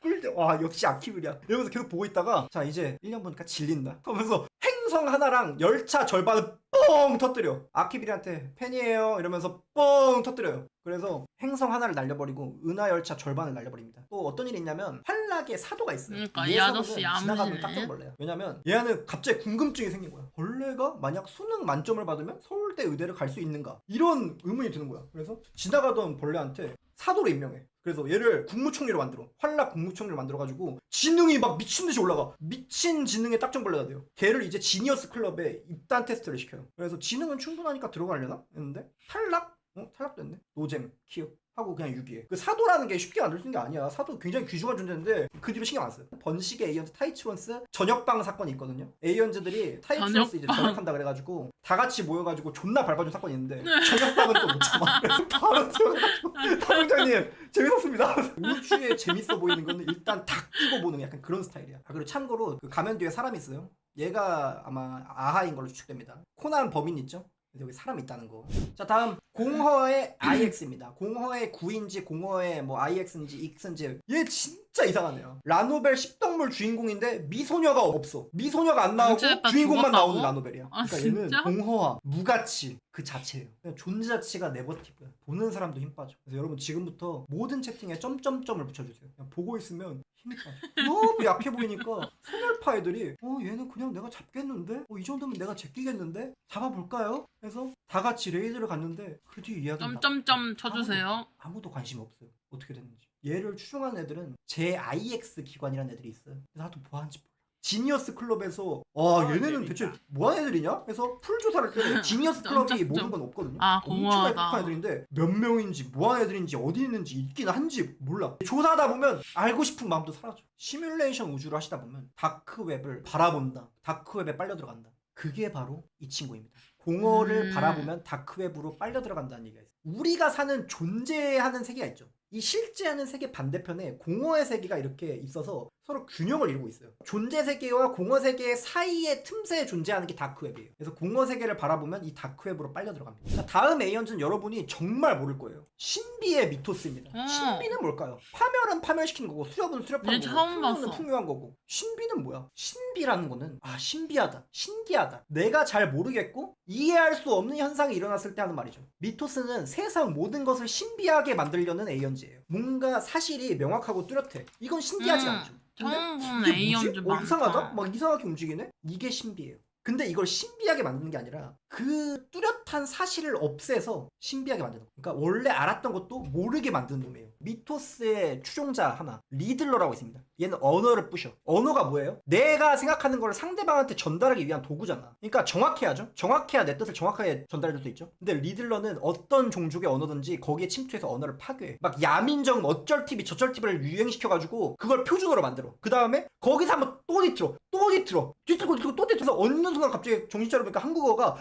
꿀대. 와 역시 아키비야. 이러면서 계속 보고 있다가 자 이제 1년 보니까 질린다 하면서 행성 하나랑 열차 절반을 뻥 터뜨려. 아키비한테 팬이에요 이러면서 뻥 터뜨려요. 그래서 행성 하나를 날려버리고 은하열차 절반을 날려버립니다. 또 어떤 일이 있냐면 환락의 사도가 있어요. 그러니까 이 아저씨 지나가면 깜짝 놀래요. 왜냐면 얘는 갑자기 궁금증이 생긴 거야. 벌레가 만약 수능 만점을 받으면 서울대 의대를 갈 수 있는가? 이런 의문이 드는 거야. 그래서 지나가던 벌레한테 사도로 임명해. 그래서 얘를 국무총리로 만들어. 환락 국무총리로 만들어가지고 지능이 막 미친듯이 올라가. 미친 지능의 딱정벌레가 돼요. 걔를 이제 지니어스 클럽에 입단 테스트를 시켜요. 그래서 지능은 충분하니까 들어가려나? 했는데 탈락? 탈락됐네. 노잼, 키읔 하고 그냥 유기해. 그 사도라는 게 쉽게 만들 수 있는 게 아니야. 사도 굉장히 귀중한 존재인데 그 뒤로 신경 안 써요. 번식의 에이언즈 타이치원스 전역방 사건이 있거든요. 에이언즈들이 타이치원스 이제 전역한다 그래가지고 다 같이 모여가지고 존나 밟아준 사건이 있는데 전역방은 또 못 참아. 그래서 바로 들어가가지고 타봉장님 재밌었습니다. 우주에 재밌어 보이는 거는 일단 다 끼고 보는 약간 그런 스타일이야. 그리고 참고로 그 가면 뒤에 사람이 있어요. 얘가 아마 아하인 걸로 추측됩니다. 코난 범인 있죠? 여기 사람이 있다는 거. 자 다음 공허의 IX입니다. 공허의 9인지 공허의 뭐 IX인지 X인지 얘 진짜 이상하네요. 라노벨 10덕물 주인공인데 미소녀가 없어. 미소녀가 안 나오고 주인공만 나오는 라노벨이야. 그러니까 얘는 공허와 무가치 그 자체예요. 그냥 존재 자체가 네거티브야. 보는 사람도 힘 빠져. 그래서 여러분 지금부터 모든 채팅에 점점점을 붙여주세요. 그냥 보고 있으면 힘이 빠져. 너무 약해 보이니까 소멸파 애들이 얘는 그냥 내가 잡겠는데? 이 정도면 내가 제끼겠는데? 잡아볼까요? 해서 다 같이 레이드를 갔는데 그 뒤에 이야기 점점점 쳐주세요. 아무도 관심 없어요. 어떻게 됐는지. 얘를 추종하는 애들은 JIX 기관이라는 애들이 있어요. 나도 뭐 하는지 몰라. 지니어스 클럽에서 얘네는 대체 뭐 하는 애들이냐? 해서 풀 조사를 때 지니어스 클럽이 모든 건 없거든요. 엄청 똑똑한 애들인데 몇 명인지 뭐 하는 애들인지 어디 있는지 있긴 한지 몰라. 조사하다 보면 알고 싶은 마음도 사라져. 시뮬레이션 우주를 하시다 보면 다크웹을 바라본다. 다크웹에 빨려 들어간다. 그게 바로 이 친구입니다. 공허를 바라보면 다크웹으로 빨려 들어간다는 얘기가 있어요. 우리가 사는 존재하는 세계가 있죠. 이 실제하는 세계 반대편에 공허의 세계가 이렇게 있어서 서로 균형을 이루고 있어요. 존재 세계와 공허 세계 사이의 틈새에 존재하는 게 다크웹이에요. 그래서 공허 세계를 바라보면 이 다크웹으로 빨려 들어갑니다. 자, 다음 에이언즈는 여러분이 정말 모를 거예요. 신비의 미토스입니다. 신비는 뭘까요? 파멸은 파멸시키는 거고 수렵은 수렵하는 거고 풍요는 풍요한 거고. 신비는 뭐야? 신비라는 거는 신비하다, 신기하다, 내가 잘 모르겠고 이해할 수 없는 현상이 일어났을 때 하는 말이죠. 미토스는 세상 모든 것을 신비하게 만들려는 에이언즈예요. 뭔가 사실이 명확하고 뚜렷해. 이건 신기하지 않죠. 근데 이게 뭐지? 이상하다? 막 이상하게 움직이네? 이게 신비예요. 근데 이걸 신비하게 만드는 게 아니라 그 뚜렷한 사실을 없애서 신비하게 만드는 거예요. 그러니까 원래 알았던 것도 모르게 만드는 놈이에요. 미토스의 추종자 하나 리들러라고 있습니다. 얘는 언어를 부셔. 언어가 뭐예요? 내가 생각하는 걸 상대방한테 전달하기 위한 도구잖아. 그러니까 정확해야죠. 정확해야 내 뜻을 정확하게 전달해줄 수 있죠. 근데 리들러는 어떤 종족의 언어든지 거기에 침투해서 언어를 파괴해. 막 야민정 어쩔 TV 저쩔 TV를 유행시켜가지고 그걸 표준어로 만들어. 그 다음에 거기서 한번 또 뒤틀어. 또 뒤틀어. 뒤틀고 뒤틀고 또 뒤틀어서 어느 순간 갑자기 정신 차려보니까 한국어가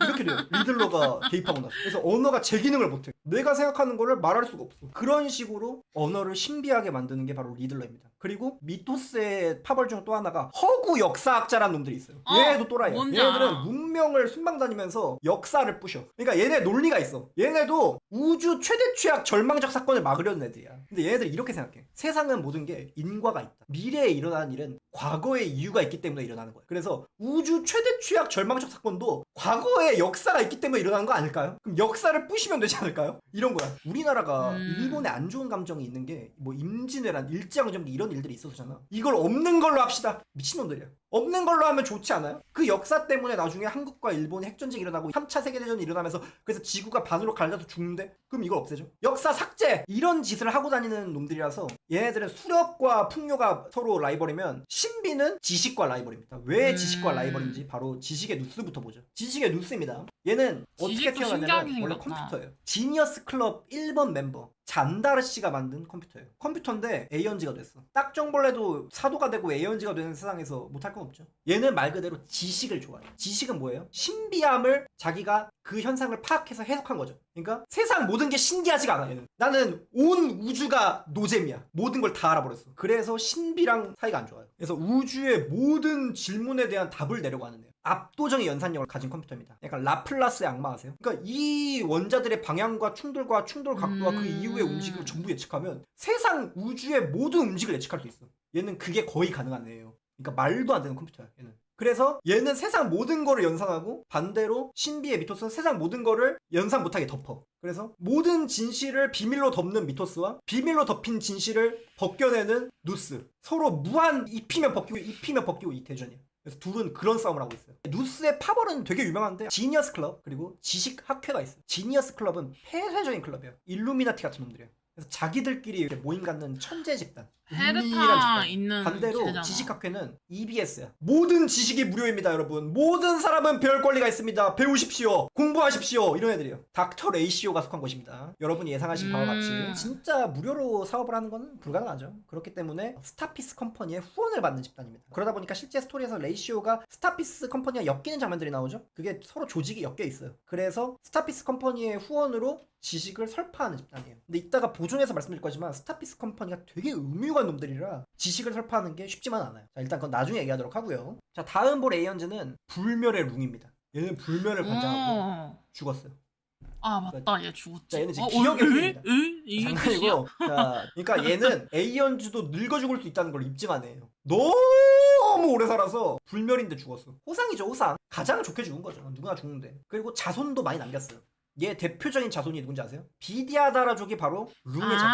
이렇게 돼요. 리들러가 개입하고 나서. 그래서 언어가 제 기능을 못해. 내가 생각하는 거를 말할 수가 없어. 그런 식으로 언어를 신비하게 만드는 게 바로 리들러입니다. 그리고 미토스의 파벌 중 또 하나가 허구 역사학자라는 놈들이 있어요. 얘네도 또라이야. 얘네들은 문명을 순방다니면서 역사를 부셔. 그러니까 얘네 논리가 있어. 얘네도 우주 최대 최악 절망적 사건을 막으려는 애들이야. 근데 얘네들이 이렇게 생각해. 세상은 모든 게 인과가 있다. 미래에 일어나는 일은 과거의 이유가 있기 때문에 일어나는 거야. 그래서 우주 최대 최악 절망적 사건도 과거의 역사가 있기 때문에 일어나는 거 아닐까요? 그럼 역사를 부시면 되지 않을까요? 이런 거야. 우리나라가 일본에 안 좋은 감정이 있는 게 뭐 임진왜란, 일제강점기 이런 일들이 있었잖아. 이걸 없는 걸로 합시다. 미친놈들이야. 없는 걸로 하면 좋지 않아요? 그 역사 때문에 나중에 한국과 일본이 핵전쟁이 일어나고 3차 세계대전이 일어나면서 그래서 지구가 반으로 갈라서 죽는데? 그럼 이걸 없애죠. 역사 삭제! 이런 짓을 하고 다니는 놈들이라서 얘네들은 수렵과 풍요가 서로 라이벌이면 신비는 지식과 라이벌입니다. 왜 지식과 라이벌인지 바로 지식의 누스부터 보죠. 지식의 누스입니다. 얘는 어떻게 태어났냐면 원래 컴퓨터예요. 지니어스 클럽 1번 멤버 잔다르 씨가 만든 컴퓨터예요. 컴퓨터인데 에이언즈가 됐어. 딱정벌레도 사도가 되고 에이언즈가 되는 세상에서 못할 건 없죠. 얘는 말 그대로 지식을 좋아해요. 지식은 뭐예요? 신비함을 자기가 그 현상을 파악해서 해석한 거죠. 그러니까 세상 모든 게 신기하지가 않아. 얘는. 나는 온 우주가 노잼이야. 모든 걸 다 알아버렸어. 그래서 신비랑 사이가 안 좋아요. 그래서 우주의 모든 질문에 대한 답을 내려고 하는 애예요. 압도적인 연산력을 가진 컴퓨터입니다. 약간 라플라스의 악마 아세요? 그러니까 이 원자들의 방향과 충돌과 충돌 각도와 그 이후의 움직임을 전부 예측하면 세상 우주의 모든 움직임을 예측할 수 있어. 얘는 그게 거의 가능한 애예요. 그러니까 말도 안 되는 컴퓨터야 얘는. 그래서 얘는 세상 모든 거를 연상하고 반대로 신비의 미토스는 세상 모든 거를 연상 못하게 덮어. 그래서 모든 진실을 비밀로 덮는 미토스와 비밀로 덮인 진실을 벗겨내는 누스. 서로 무한 입히면 벗기고 입히면 벗기고 이 대전이야. 그래서 둘은 그런 싸움을 하고 있어요. 누스의 파벌은 되게 유명한데 지니어스 클럽 그리고 지식학회가 있어요. 지니어스 클럽은 폐쇄적인 클럽이에요. 일루미나티 같은 놈들이에요. 그래서 자기들끼리 이렇게 모임 갖는 천재 집단. 헤르타 있는 반대로 세잖아. 지식학회는 EBS야. 모든 지식이 무료입니다 여러분. 모든 사람은 배울 권리가 있습니다. 배우십시오. 공부하십시오. 이런 애들이에요. 닥터 레이시오가 속한 곳입니다. 여러분이 예상하신 바와 같이 진짜 무료로 사업을 하는 건 불가능하죠. 그렇기 때문에 스타피스 컴퍼니의 후원을 받는 집단입니다. 그러다 보니까 실제 스토리에서 레이시오가 스타피스 컴퍼니와 엮이는 장면들이 나오죠. 그게 서로 조직이 엮여 있어요. 그래서 스타피스 컴퍼니의 후원으로 지식을 설파하는 집단이에요. 근데 이따가 보존해서 말씀드릴 거지만 스타피스 컴퍼니가 되게 음유한 놈들이라 지식을 설파하는 게 쉽지만 않아요. 자, 일단 그건 나중에 얘기하도록 하고요. 자, 다음 볼 에이언즈는 불멸의 룽입니다. 얘는 불멸을 관장하고 죽었어요. 아 맞다, 얘 죽었지. 자, 얘는 지금 기억의 흉입니다. 이게 장난이고, 자, 그러니까 얘는 에이언즈도 늙어 죽을 수 있다는 걸 입증한 애예요. 너무 오래 살아서 불멸인데 죽었어. 호상이죠, 호상. 가장 좋게 죽은 거죠. 누구나 죽는데. 그리고 자손도 많이 남겼어요. 얘 대표적인 자손이 누군지 아세요? 비디아다라족이 바로 룽의 자손.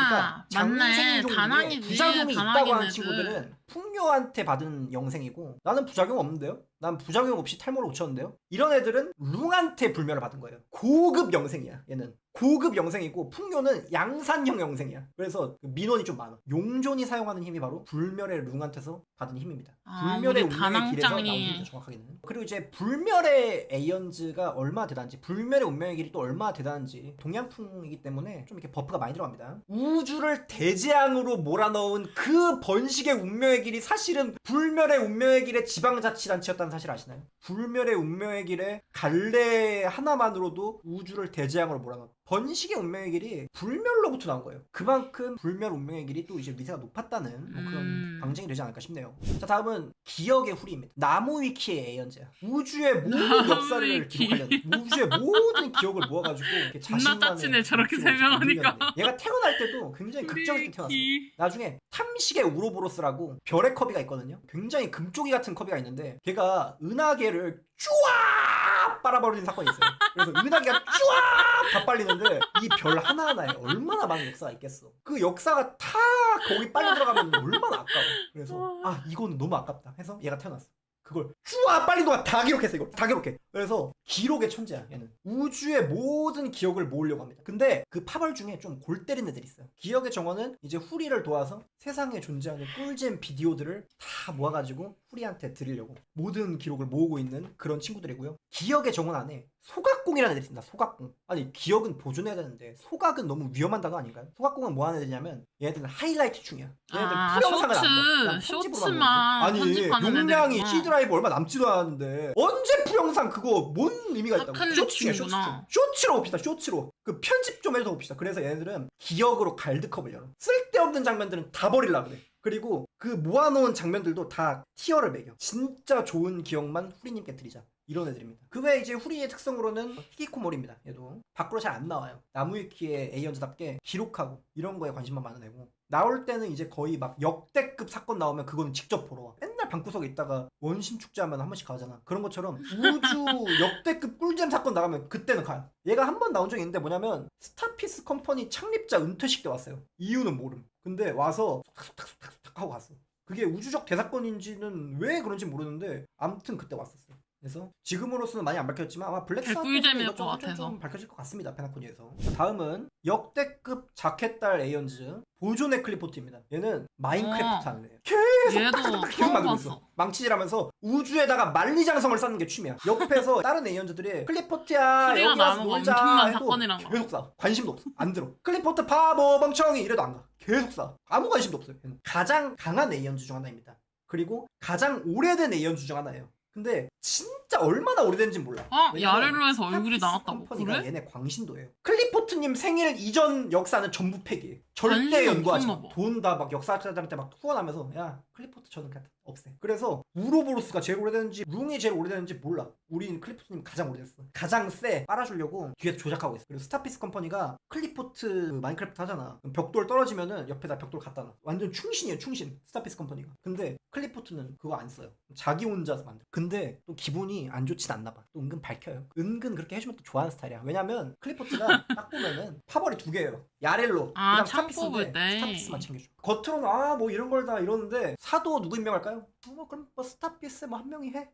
그러니까 장생종 중에 부작용이 있다고 하는 친구들은 풍요한테 받은 영생이고 나는 부작용 없는데요? 난 부작용 없이 탈모를 고쳤는데요? 이런 애들은 룽한테 불멸을 받은 거예요. 고급 영생이야 얘는. 고급 영생이고 풍요는 양산형 영생이야. 그래서 민원이 좀 많아. 용존이 사용하는 힘이 바로 불멸의 룽한테서 받은 힘입니다. 불멸의 운명의 길에서 나온 힘이죠, 정확하게는. 그리고 이제 불멸의 에이언즈가 얼마나 대단한지, 불멸의 운명의 길이 또 얼마나 대단한지 동양풍이기 때문에 좀 이렇게 버프가 많이 들어갑니다. 우주를 대재앙으로 몰아넣은 그 번식의 운명의 길이 사실은 불멸의 운명의 길의 지방자치단체였다는 사실 아시나요? 불멸의 운명의 길의 갈래 하나만으로도 우주를 대재앙으로 몰아넣었다. 번식의 운명의 길이 불멸로부터 나온 거예요. 그만큼 불멸 운명의 길이 또 이제 위세가 높았다는 뭐 그런 방증이 되지 않을까 싶네요. 자, 다음은 기억의 후리입니다. 나무 위키의 에이언즈야. 우주의 모든 역사를 기록하려는, 우주의 모든 기억을 모아가지고 이렇게 자신만의 저렇게 설명하니까. 얘가 태어날 때도 굉장히 극적이게 태어났어요. 나중에 탐식의 우로보로스라고 별의 커비가 있거든요. 굉장히 금쪽이 같은 커비가 있는데 걔가 은하계를 쭈아 빨아버리는 사건이 있어요. 그래서 은하계가 쭈아 다 빨리는데 이 별 하나하나에 얼마나 많은 역사가 있겠어. 그 역사가 다 거기 빨려 들어가면 얼마나 아까워. 그래서 아 이건 너무 아깝다 해서 얘가 태어났어. 그걸 쭈아 빨린 동안 다 기록했어. 이거 다 기록해. 그래서 기록의 천재야 얘는. 우주의 모든 기억을 모으려고 합니다. 근데 그 파벌 중에 좀 골 때리는 애들이 있어요. 기억의 정원은 이제 후리를 도와서 세상에 존재하는 꿀잼 비디오들을 다 모아가지고 후리한테 드리려고 모든 기록을 모으고 있는 그런 친구들이고요. 기억의 정원 안에 소각공이라는 애들이 있습니다. 소각공. 아니 기억은 보존해야 되는데 소각은 너무 위험한 단어 아닌가요? 소각공은 뭐 하는 애들이냐면 얘네들은 하이라이트 중이야. 얘네들 풀영상을 안 봐. 쇼츠만 아니 용량이 C드라이브 얼마 남지도 않았는데 언제 풀영상 그거 뭔 의미가 있다고. 쇼츠로 봅시다. 쇼츠로. 그 편집 좀 해서 봅시다. 그래서 얘네들은 기억으로 갈드컵을 열어. 쓸데없는 장면들은 다 버리려고 그래. 그리고 그 모아놓은 장면들도 다 티어를 매겨. 진짜 좋은 기억만 후리님께 드리자. 이런 애들입니다. 그 외에 이제 후리의 특성으로는 히키코모리입니다. 얘도 밖으로 잘 안 나와요. 나무위키의 에이언즈답게 기록하고 이런 거에 관심만 많은 애고 나올 때는 이제 거의 막 역대급 사건 나오면 그거는 직접 보러 와. 맨날 방구석에 있다가 원심 축제하면 한 번씩 가잖아. 그런 것처럼 우주 역대급 꿀잼 사건 나가면 그때는 가요. 얘가 한 번 나온 적이 있는데 뭐냐면 스타피스 컴퍼니 창립자 은퇴식 때 왔어요. 이유는 모름. 근데 와서 속닥속닥 하고 갔어. 그게 우주적 대사건인지는 왜 그런지 모르는데 아무튼 그때 왔었어요. 그래서 지금으로서는 많이 안 밝혀졌지만 아마 블랙스완 개꿀잼일 것 같아서 좀 밝혀질 것 같습니다. 페나코니에서. 다음은 역대급 자켓달 에이언즈 보존의 클리포트입니다. 얘는 마인크래프트 하는 애예요. 계속 얘도 계속 처음 만들고 봤어. 있어. 망치질하면서 우주에다가 만리장성을 쌓는 게 취미야. 옆에서 다른 에이언즈들이 클리포트야 소리가 여기 와서 나는 거 놀자 엄청난 해도 사건이란 거. 계속 싸. 관심도 없어. 안 들어. 클리포트 바보 멍청이 이래도 안 가. 계속 싸. 아무 관심도 없어요. 얘는. 가장 강한 에이언즈 중 하나입니다. 그리고 가장 오래된 에이언즈 중 하나예요. 근데 진짜 얼마나 오래된지 몰라. 야레로에서 얼굴이 나왔다고. 컴퍼니가 그래? 얘네 광신도예요. 클리포트님 생일 이전 역사는 전부 폐기해. 절대 연구하지 마. 돈 다 막 역사자들한테 막 후원하면서 야 클리포트 저는 그냥 없애. 그래서 우로보로스가 제일 오래됐는지 룽이 제일 오래됐는지 몰라. 우린 클리포트님 가장 오래됐어. 가장 세 빨아주려고 뒤에서 조작하고 있어. 그리고 스타피스 컴퍼니가 클리포트 마인크래프트 하잖아. 벽돌 떨어지면은 옆에다 벽돌 갖다 놔. 완전 충신이에요 충신. 스타피스 컴퍼니가. 근데 클리포트는 그거 안 써요. 자기 혼자서 만들어. 근데 또 기분이 안 좋진 않나 봐. 또 은근 밝혀요. 은근 그렇게 해주면 또 좋아하는 스타일이야. 왜냐면 클리포트가 딱 보면은 파벌이 두 개예요. 야렐로 그다음 창 뽑을 때 스타피스만 챙겨줘. 겉으로는 뭐 이런 걸 다 이러는데 사도 누구 임명할까요? 그럼 뭐 스타피스 뭐 한 명이 해.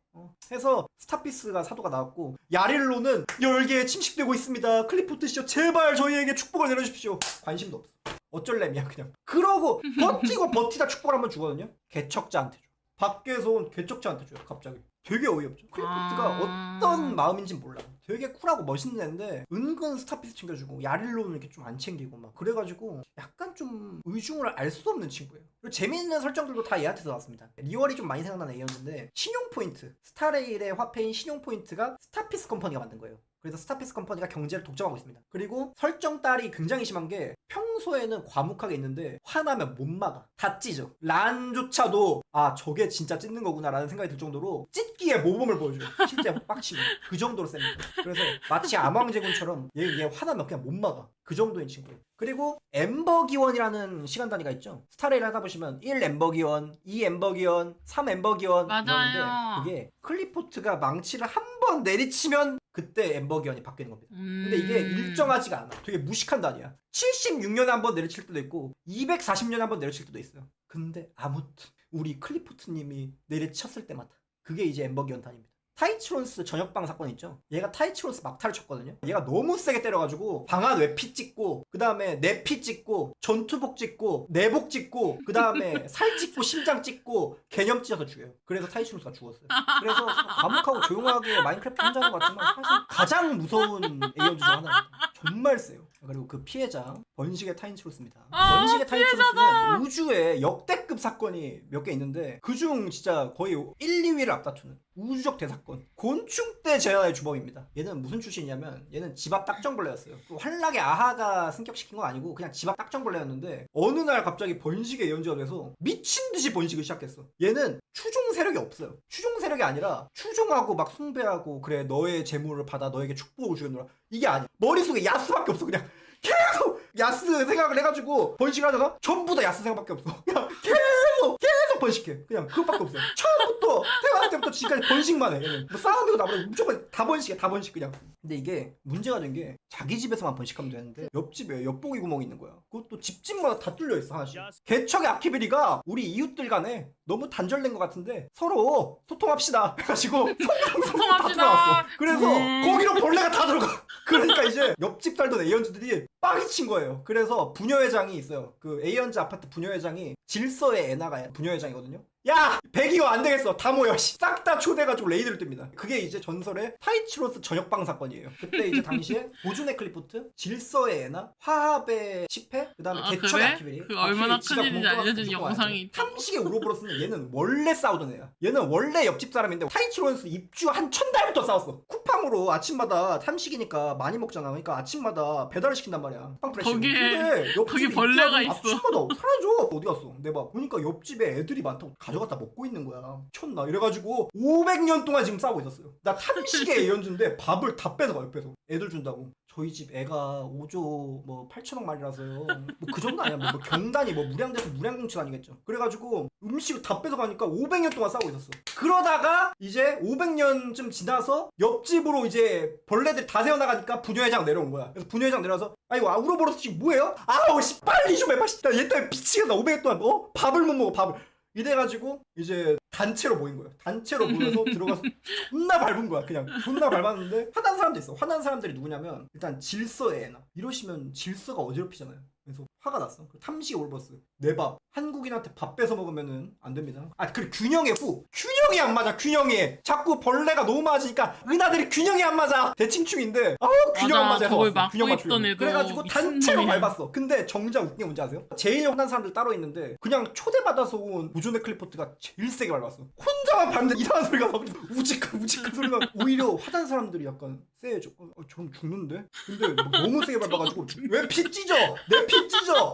해서 스타피스가 사도가 나왔고 야렐로는 열기에 침식되고 있습니다. 클리포트시여 제발 저희에게 축복을 내려주십시오. 관심도 없어. 어쩔래미야 그냥. 그러고 버티고 버티다 축복을 한번 주거든요. 개척자한테 줘. 밖에서 온 개척자한테 줘요 갑자기. 되게 어이없죠. 클리포트가 어떤 마음인지 몰라. 되게 쿨하고 멋있는 애인데 은근 스타피스 챙겨주고 야릴로는 이렇게 좀 안 챙기고 막 그래가지고 약간 좀 의중을 알 수 없는 친구예요. 그리고 재밌는 설정들도 다 얘한테서 나왔습니다. 리월이 좀 많이 생각나는 애였는데 신용 포인트 스타레일의 화폐인 신용 포인트가 스타피스 컴퍼니가 만든 거예요. 그래서 스타피스 컴퍼니가 경제를 독점하고 있습니다. 그리고 설정 딸이 굉장히 심한 게 평소에는 과묵하게 있는데 화나면 못 막아. 다 찢어. 란조차도 저게 진짜 찢는 거구나 라는 생각이 들 정도로 찢기에 모범을 보여줘요. 실제 빡치고. 그 정도로 셉니다. 그래서 마치 암왕제군처럼 얘 화나면 그냥 못 막아. 그 정도인 친구예요. 그리고 엠버기원이라는 시간 단위가 있죠. 스타레일 하다 보시면 1 엠버기원, 2 엠버기원, 3 엠버기원 맞아요. 그게 클리포트가 망치를 한 번 내리치면 그때 엠버기원이 바뀌는 겁니다. 근데 이게 일정하지가 않아. 되게 무식한 단위야. 76년에 한 번 내리칠 때도 있고 240년에 한 번 내리칠 때도 있어요. 근데 아무튼 우리 클리포트님이 내리쳤을 때마다 그게 이제 엠버기원 단위입니다. 타이치론스 전역방 사건 있죠. 얘가 타이치론스 막타를 쳤거든요. 얘가 너무 세게 때려가지고 방안 외피 찍고 그 다음에 내피 찍고 전투복 찍고 내복 찍고 그 다음에 살 찍고 심장 찍고 개념 찢어서 죽여요. 그래서 타이치론스가 죽었어요. 그래서 과묵하고 조용하게 마인크래프트 혼자 하는 것 같지만 사실 가장 무서운 에이언즈 중 하나입니다. 정말 세요. 그리고 그 피해자 번식의 타이치론스입니다. 번식의 타이치론스는 우주에 역대급 사건이 몇 개 있는데 그중 진짜 거의 1, 2위를 앞다투는 우주적 대사건 곤충 때 제어의 주범입니다. 얘는 무슨 출신이냐면 얘는 집 앞 딱정벌레였어요. 환락의 아하가 승격시킨 건 아니고 그냥 집 앞 딱정벌레였는데 어느 날 갑자기 번식의 예언자가 돼서 미친듯이 번식을 시작했어. 얘는 추종 세력이 없어요. 추종 세력이 아니라 추종하고 막 숭배하고 그래 너의 재물을 받아 너에게 축복을 주겠노라 이게 아니야. 머릿속에 야스밖에 없어. 그냥 계속 야스 생각을 해가지고 번식을 하다가 전부 다 야스 생각밖에 없어. 그냥 계속 번식해. 그냥 그것밖에 없어요. 처음부터 태어날 때부터 지금까지 번식만 해. 얘는. 뭐 싸움이고 나보다 무조건 다 번식해. 다 번식 그냥. 근데 이게 문제가 된 게 자기 집에서만 번식하면 되는데 옆집에 엿보기 구멍이 있는 거야. 그것도 집집마다 다 뚫려 있어 하나씩. 개척의 아키비리가 우리 이웃들 간에 너무 단절된 것 같은데 서로 소통합시다 해가지고 소통합시다 다 들어갔어. 그래서 거기로 벌레가 다 들어가. 그러니까 이제 옆집 살던 에이언즈들이 빡이 친 거예요. 그래서 부녀회장이 있어요. 그 에이언즈 아파트 부녀회장이 질서의 애나가 부녀회장이거든요. 야! 100이요 안 되겠어. 다 모여. 싹 다 초대해가지고 레이드를 뜹니다. 그게 이제 전설의 타이치로스 전역방 사건이에요. 그때 이제 당시에 보존의 클리포트, 질서의 애나, 화합의 10회, 그 다음에 개척의 그래? 아키비리. 그 얼마나 큰일인지 알려준 영상이 있다. 탐식의 우로보로스는 얘는 원래 싸우던 애야. 얘는 원래 옆집 사람인데 타이치로스 입주 한 1000달부터 싸웠어. 쿠팡으로 아침마다 탐식이니까 많이 먹잖아. 그러니까 아침마다 배달을 시킨단 말이야. 거기 벌레가 있어. 아침마다 사라져. 어디 갔어? 내가 보니까 옆집에 애들이 많다고 가져갔다 먹고 있는 거야. 미쳤나? 이래가지고 500년 동안 지금 싸우고 있었어요. 나 탐식의 예언주인데 밥을 다 뺏어가 옆에서. 애들 준다고. 저희 집 애가 5조 뭐 8천억 마리라서요. 뭐 그 정도 아니야. 뭐 경단이 뭐 무량돼서 무량공치 아니겠죠. 그래가지고 음식을 다 뺏어가니까 500년 동안 싸우고 있었어. 그러다가 이제 500년쯤 지나서 옆집으로 이제 벌레들이 다 새어나가니까 부녀회장 내려온 거야. 그래서 부녀회장 내려와서 아이고 우로보로스 지금 뭐예요? 아우 씨 빨리 좀 해봐. 얘 때문에 미치겠다. 500년 동안 밥을 못 먹어 밥을. 이래가지고 이제 단체로 모인 거예요. 단체로 모여서 들어가서 존나 밟은 거야. 그냥 존나 밟았는데 화난 사람도 있어. 화난 사람들이 누구냐면 일단 질서의 애나 이러시면 질서가 어지럽히잖아요. 그래서 화가 났어. 탐시 올버스 내 밥 한국인한테 밥 뺏어 먹으면은 안 됩니다. 아 그리고 균형의 후 균형이 안 맞아. 균형이 자꾸 벌레가 너무 많아지니까 은하들이 균형이 안 맞아. 대칭충인데 균형 안 맞아. 그걸 막고 균형 있던 애도 그래가지고 단체로 밟았어. 근데 정작 웃긴 게 뭔지 아세요? 제일 화난 사람들 따로 있는데 그냥 초대받아서 온 우존의 클리포트가 제일 세게 밟았어. 혼자만 밟는데 이상한 소리가 막 우직한 소리가 오히려 화난 사람들이 약간 세죠. 전 죽는데? 근데 너무 세게 밟아가지고 왜 피 찢어? 내 피 찢어?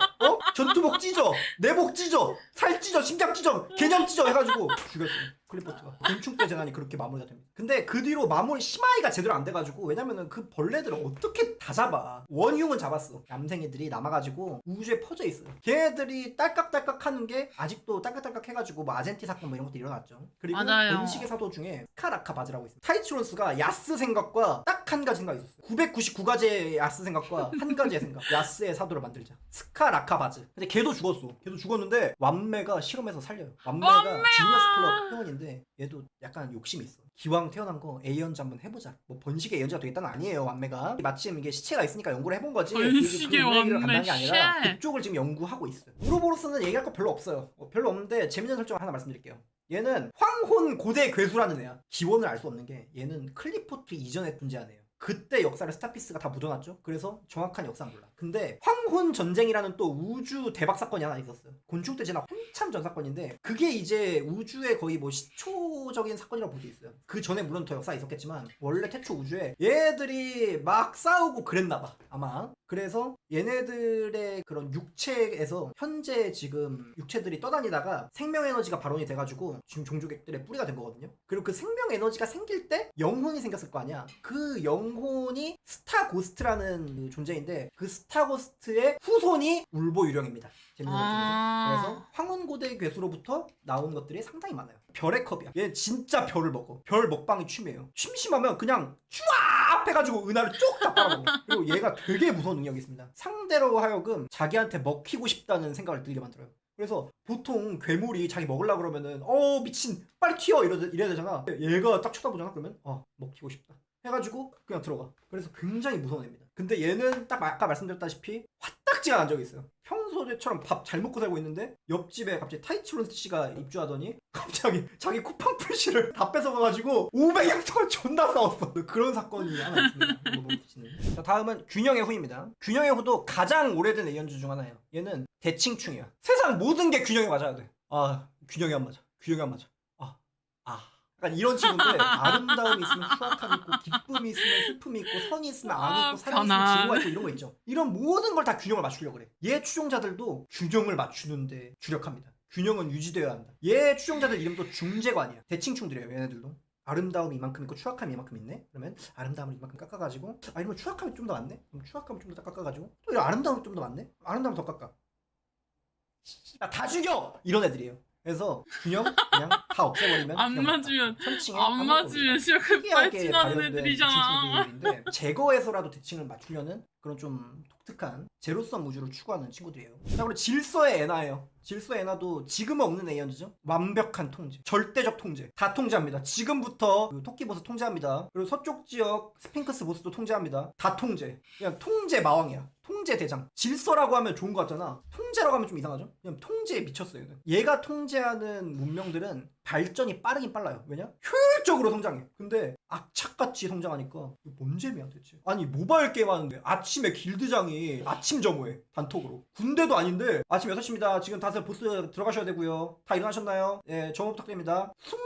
전투복 찢어? 내복 찢어? 살 찢어? 심장 찢어? 개념 찢어? 해가지고 죽였어요. 클리포트가. 곤충대 재난이 그렇게 마무리가 됩니다. 근데 그 뒤로 마무리 심화이가 제대로 안 돼가지고 왜냐면은 그 벌레들을 어떻게 다 잡아. 원흉은 잡았어. 얌생이들이 남아가지고 우주에 퍼져 있어요. 걔네들이 딸깍딸깍 하는 게 아직도 딸깍딸깍 해가지고 뭐 아젠티 사건 뭐 이런 것도 일어났죠. 그리고 번식의 사도 중에 스카라카바즈라고 있어요. 타이치론스가 야스 생각과 딱 한 가지 생각이 있었어요. 999가지의 야스 생각과 한 가지의 생각. 야스의 사도를 만들자. 스카라카바즈. 근데 걔도 죽었어. 걔도 죽었는데 완메가 실험해서 살려요. 완메가 지니어스 클럽 회원인데 얘도 약간 욕심이 있어. 기왕 태어난 거 A연주 한번 해보자. 뭐 번식의 A연주가 되겠다는 아니에요. 완메가 마침 이게 시체가 있으니까 연구를 해본 거지. 번식의 완메를 간다는 게 아니라 그쪽을 지금 연구하고 있어요. 우로보로스는 얘기할 거 별로 없어요. 별로 없는데 재밌는 설정 하나 말씀드릴게요. 얘는 황혼 고대 괴수라는 애야. 기원을 알 수 없는 게 얘는 클리포트 이전에 존재한 애예요. 그때 역사를 스타피스가 다 묻어놨죠. 그래서 정확한 역사는 몰라. 근데 황혼 전쟁이라는 또 우주 대박 사건이 하나 있었어요. 곤충대 재난 한참 전 사건인데 그게 이제 우주의 거의 뭐 시초적인 사건이라고 볼 수 있어요. 그 전에 물론 더 역사가 있었겠지만 원래 태초 우주에 얘네들이 막 싸우고 그랬나봐 아마. 그래서 얘네들의 그런 육체에서 현재 지금 육체들이 떠다니다가 생명에너지가 발원이 돼가지고 지금 종족들의 뿌리가 된 거거든요. 그리고 그 생명에너지가 생길 때 영혼이 생겼을 거 아니야. 그 영혼이 스타고스트라는 그 존재인데 그 스타고스트의 후손이 울보유령입니다. 재밌는 그래서 황혼고대 괴수로부터 나온 것들이 상당히 많아요. 별의 컵이야. 얘 진짜 별을 먹어. 별 먹방이 취미예요. 심심하면 그냥 쫙 해가지고 은하를 쭉 다 빨아먹어. 그리고 얘가 되게 무서운 능력이 있습니다. 상대로 하여금 자기한테 먹히고 싶다는 생각을 들게 만들어요. 그래서 보통 괴물이 자기 먹으려고 그러면은 미친 빨리 튀어 이래야 되잖아. 얘가 딱 쳐다보잖아. 그러면 먹히고 싶다 해가지고 그냥 들어가. 그래서 굉장히 무서운 애입니다. 근데 얘는 딱 아까 말씀드렸다시피 화딱지가 난 적이 있어요. 평소처럼 밥 잘 먹고 살고 있는데 옆집에 갑자기 타이치론스 씨가 입주하더니 갑자기 자기 쿠팡 풀씨를 다 뺏어가가지고 500양 동안 존나 싸웠어. 그런 사건이 하나 있습니다. 자, 다음은 균형의 후입니다. 균형의 후도 가장 오래된 A연주 중 하나예요. 얘는 대칭충이야. 세상 모든 게 균형에 맞아야 돼. 균형이 안 맞아. 균형이 안 맞아. 약간 이런 친구인데 아름다움이 있으면 추악함이 있고 기쁨이 있으면 슬픔이 있고 선이 있으면 악이 있고 사랑이 있으면 증오가 있고 이런 거 있죠. 이런 모든 걸 다 균형을 맞추려고 그래. 얘 추종자들도 균형을 맞추는데 주력합니다. 균형은 유지되어야 한다. 얘 추종자들 이름도 중재관이야. 대칭충들이에요. 얘네들도. 아름다움이 이만큼 있고 추악함이 이만큼 있네? 그러면 아름다움을 이만큼 깎아가지고 이러면 추악함이 좀 더 많네? 그럼 추악함을 좀 더 깎아가지고 또 이런 아름다움이 좀 더 많네? 아름다움을 더 깎아. 다 죽여! 이런 애들이에요. 그래서 균형 그냥 다 없애버리면 안 맞으면 시작해 빨치나는 애들이잖아. 제거해서라도 대칭을 맞추려는 그런 좀 독특한 제로섬 우주를 추구하는 친구들이에요. 자, 그리고 질서의 애나예요. 질서의 애나도 지금은 없는 A연주죠. 완벽한 통제, 절대적 통제, 다 통제합니다. 지금부터 그 토끼보스 통제합니다. 그리고 서쪽 지역 스핑크스 보스도 통제합니다. 다 통제. 그냥 통제 마왕이야. 통제 대장. 질서라고 하면 좋은 것 같잖아. 통제라고 하면 좀 이상하죠? 그냥 통제에 미쳤어요. 얘가 통제하는 문명들은 발전이 빠르긴 빨라요. 왜냐? 효율적으로 성장해. 근데 악착같이 성장하니까 뭔 재미야 대체. 아니 모바일 게임 하는데 아침에 길드장이 아침 점호해. 단톡으로. 군대도 아닌데 아침 6시입니다. 지금 다들 보스 들어가셔야 되고요. 다 일어나셨나요? 예, 점호 부탁드립니다. 숨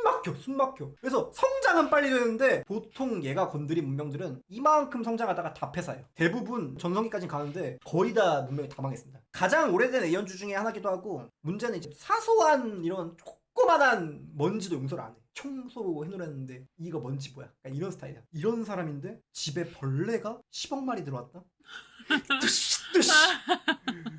막혀. 그래서 성장은 빨리 되는데 보통 얘가 건드린 문명들은 이만큼 성장하다가 다 폐사해요. 대부분 전성기까지는 가는데 거의 다 문명이 다 망했습니다. 가장 오래된 A연주 중에 하나기도 하고 문제는 이제 사소한 이런 조그만한 먼지도 용서를 안 해. 청소 해놓으랬는데 이거 먼지 뭐야? 이런 스타일이야. 이런 사람인데 집에 벌레가 10억 마리 들어왔다? 뜨시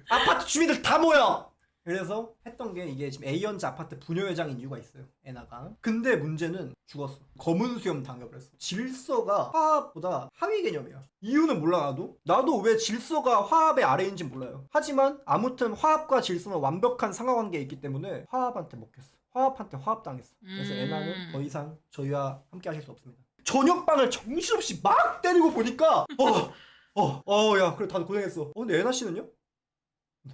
아파트 주민들 다 모여! 그래서 했던 게 이게 지금 A연주 아파트 부녀회장인 이유가 있어요. 애나가. 근데 문제는 죽었어. 검은 수염 당해버렸어. 질서가 화합보다 하위 개념이야. 이유는 몰라 나도 왜 질서가 화합의 아래인지 몰라요. 하지만 아무튼 화합과 질서는 완벽한 상하관계에 있기 때문에 화합한테 먹혔어. 화합한테 화합당했어. 그래서 애나는 더 이상 저희와 함께 하실 수 없습니다. 저녁방을 정신없이 막 때리고 보니까 야 그래 다들 고생했어. 근데 애나 씨는요?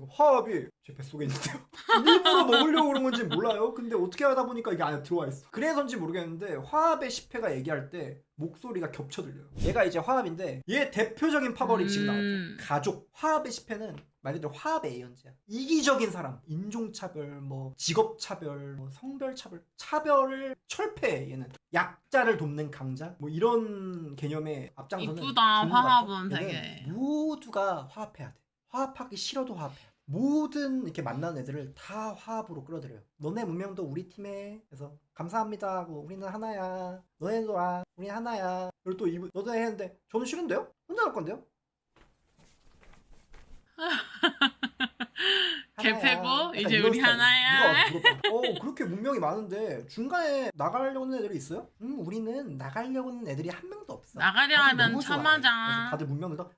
화합이 제 뱃속에 있는데요. 일부러 먹으려고 그런 건지 몰라요. 근데 어떻게 하다 보니까 이게 안에 들어와 있어. 그래서인지 모르겠는데 화합의 10회가 얘기할 때 목소리가 겹쳐 들려요. 얘가 이제 화합인데 얘 대표적인 파벌이 지금 나왔죠. 가족. 화합의 10회는 말 그대로 화합의 A연지야. 이기적인 사람, 인종차별, 뭐 직업차별, 뭐 성별차별, 차별을 철폐해. 얘는 약자를 돕는 강자, 뭐 이런 개념의 앞장서는. 이쁘다. 화합은 되게 모두가 화합해야 돼. 화합하기 싫어도 화합해. 모든 이렇게 만나는 애들을 다 화합으로 끌어들여요. 너네 문명도 우리 팀에. 그래서 감사합니다 하고 우리는 하나야. 너네도 와. 우리 하나야. 그리고 또 이분 너네 했는데 저는 싫은데요? 혼자 갈 건데요? 개 패고 이제 우리 하나야. 그렇게 문명이 많은데 중간에 나가려는 애들이 있어요? 우리는 나가려고 하는 애들이 한 명도 없어. 나가려 하면 참하자. 다들 문명들 다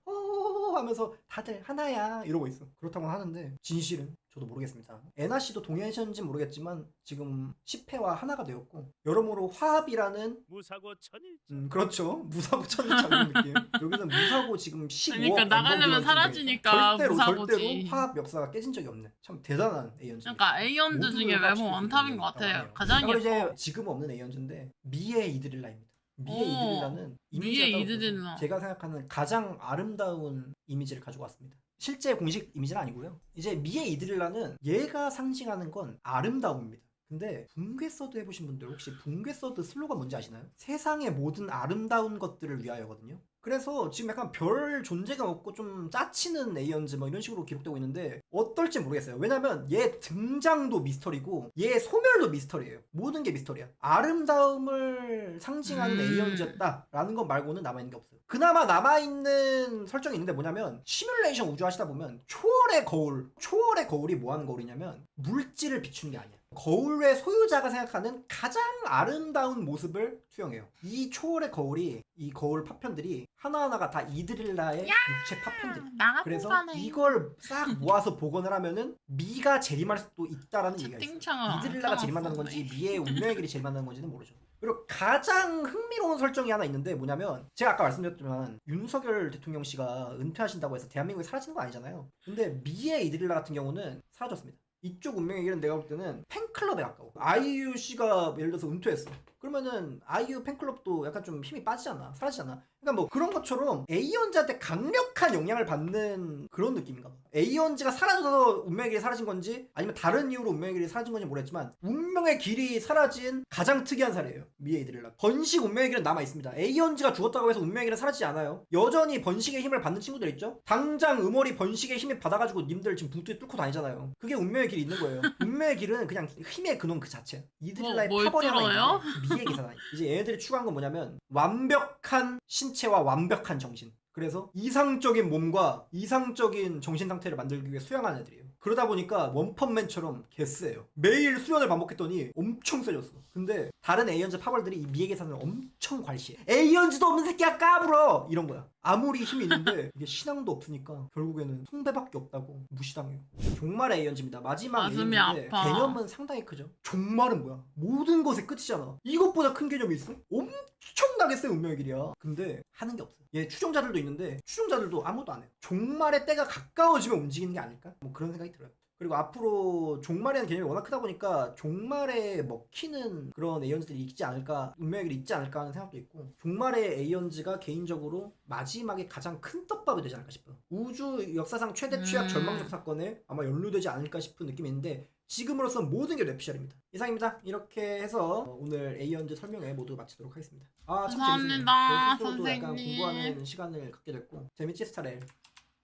하면서 다들 하나야 이러고 있어. 그렇다고 하는데 진실은 저도 모르겠습니다. 애나 씨도 동의하셨는지 모르겠지만 지금 10회와 하나가 되었고 여러모로 화합이라는 무사고 천일. 그렇죠. 무사고 천일차 이런 느낌. 여기는 무사고 지금 15억. 그러니까 나가려면 사라지니까 절대로 화합 역사가 깨진 적이 없네. 참 대단한 A연지. 그러니까 A연지 중에 외모 원탑인 것 같아요. 가장 예뻐. 이제 지금 없는 A연지인데 미의 이드릴라입니다. 미의 이드릴라는 이드릴라 제가 생각하는 가장 아름다운 이미지를 가지고 왔습니다. 실제 공식 이미지는 아니고요. 이제 미의 이드릴라는 얘가 상징하는 건 아름다움입니다. 근데 붕괴 서드 해보신 분들 혹시 붕괴 서드 슬로건 뭔지 아시나요? 세상의 모든 아름다운 것들을 위하여거든요. 그래서 지금 약간 별 존재감 없고 좀 짜치는 A연지 뭐 이런 식으로 기록되고 있는데 어떨지 모르겠어요. 왜냐면 얘 등장도 미스터리고 얘 소멸도 미스터리예요. 모든 게 미스터리야. 아름다움을 상징하는 A연지였다라는 것 말고는 남아있는 게 없어요. 그나마 남아있는 설정이 있는데 뭐냐면 시뮬레이션 우주 하시다 보면 초월의 거울이 뭐 하는 거울이냐면 물질을 비추는 게 아니야. 거울의 소유자가 생각하는 가장 아름다운 모습을 투영해요. 이 초월의 거울이 이 거울 파편들이 하나하나가 다 이드릴라의 육체 파편들이에요. 그래서 이걸 싹 모아서 복원을 하면은 미가 재림할 수도 있다라는 얘기가 있어요. 이드릴라가 재림한다는 건지 미의 운명의 길이 재림한다는 건지는 모르죠. 그리고 가장 흥미로운 설정이 하나 있는데 뭐냐면 제가 아까 말씀드렸지만 윤석열 대통령 씨가 은퇴하신다고 해서 대한민국이 사라지는 거 아니잖아요. 근데 미의 이드릴라 같은 경우는 사라졌습니다. 이쪽 운명의 길은 내가 볼 때는 팬클럽에 가까워. 아이유 씨가 예를 들어서 은퇴했어. 그러면은 아이유 팬클럽도 약간 좀 힘이 빠지잖아. 사라지잖아. 그러니까 뭐 그런 것처럼 A연지한테 강력한 영향을 받는 그런 느낌인가 봐. A연지가 사라져서 운명의 길이 사라진 건지 아니면 다른 이유로 운명의 길이 사라진 건지 모르겠지만 운명의 길이 사라진 가장 특이한 사례예요. 미의 이드릴라. 번식 운명의 길은 남아있습니다. A연지가 죽었다고 해서 운명의 길은 사라지지 않아요. 여전히 번식의 힘을 받는 친구들 있죠? 당장 음월이 번식의 힘을 받아가지고 님들 지금 붕뜨에 뚫고 다니잖아요. 그게 운명의 길이 있는 거예요. 운명의 길은 그냥 힘의 근원 그 자체. 이드릴라의 파벌이 하나 있는데 미의 기사다. 이제 얘네들이 추구한 건 뭐냐면 완벽한 신체와 완벽한 정신. 그래서 이상적인 몸과 이상적인 정신 상태를 만들기 위해 수양하는 애들이에요. 그러다 보니까 원펀맨처럼 개쎄요. 매일 수련을 반복했더니 엄청 세졌어. 근데 다른 A연지 파벌들이 이 미의 계산을 엄청 괄시해. A연지도 없는 새끼야 까불어! 이런 거야. 아무리 힘이 있는데 이게 신앙도 없으니까 결국에는 숭배밖에 없다고 무시당해요. 종말의 A연지입니다. 마지막 A연지인데 개념은 상당히 크죠. 종말은 뭐야? 모든 것의 끝이잖아. 이것보다 큰 개념이 있어? 엄청나게 센 운명의 길이야. 근데 하는 게 없어. 얘 추종자들도 있는데 추종자들도 아무것도 안 해요. 종말의 때가 가까워지면 움직이는 게 아닐까? 뭐 그런 생각이 들어요. 그리고 앞으로 종말이라는 개념이 워낙 크다 보니까 종말에 먹히는 그런 A연지들이 있지 않을까, 운명의 길이 있지 않을까 하는 생각도 있고, 종말의 A연지가 개인적으로 마지막에 가장 큰 떡밥이 되지 않을까 싶어요. 우주 역사상 최대 취약 절망적 사건에 아마 연루되지 않을까 싶은 느낌이 있는데 지금으로서 모든 게 뇌피셜입니다. 이상입니다. 이렇게 해서 오늘 A연지 설명회 모두 마치도록 하겠습니다. 아, 참 감사합니다. 재밌네요. 저도 약간 공부하는 시간을 갖게 됐고. 재밌지 스타레일?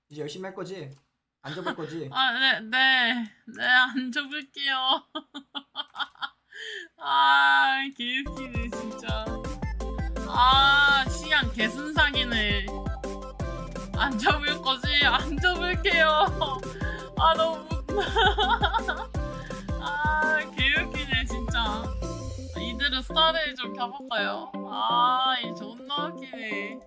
이제 열심히 할 거지? 안 접을 거지? 네, 안 접을게요. 아, 개웃기네, 진짜. 아, 시간 개순삭이네. 안 접을 거지? 안 접을게요. 아, 너무. 아, 개웃기네, 진짜. 이대로 스타레일 좀 켜볼까요? 아, 이 존나 웃기네.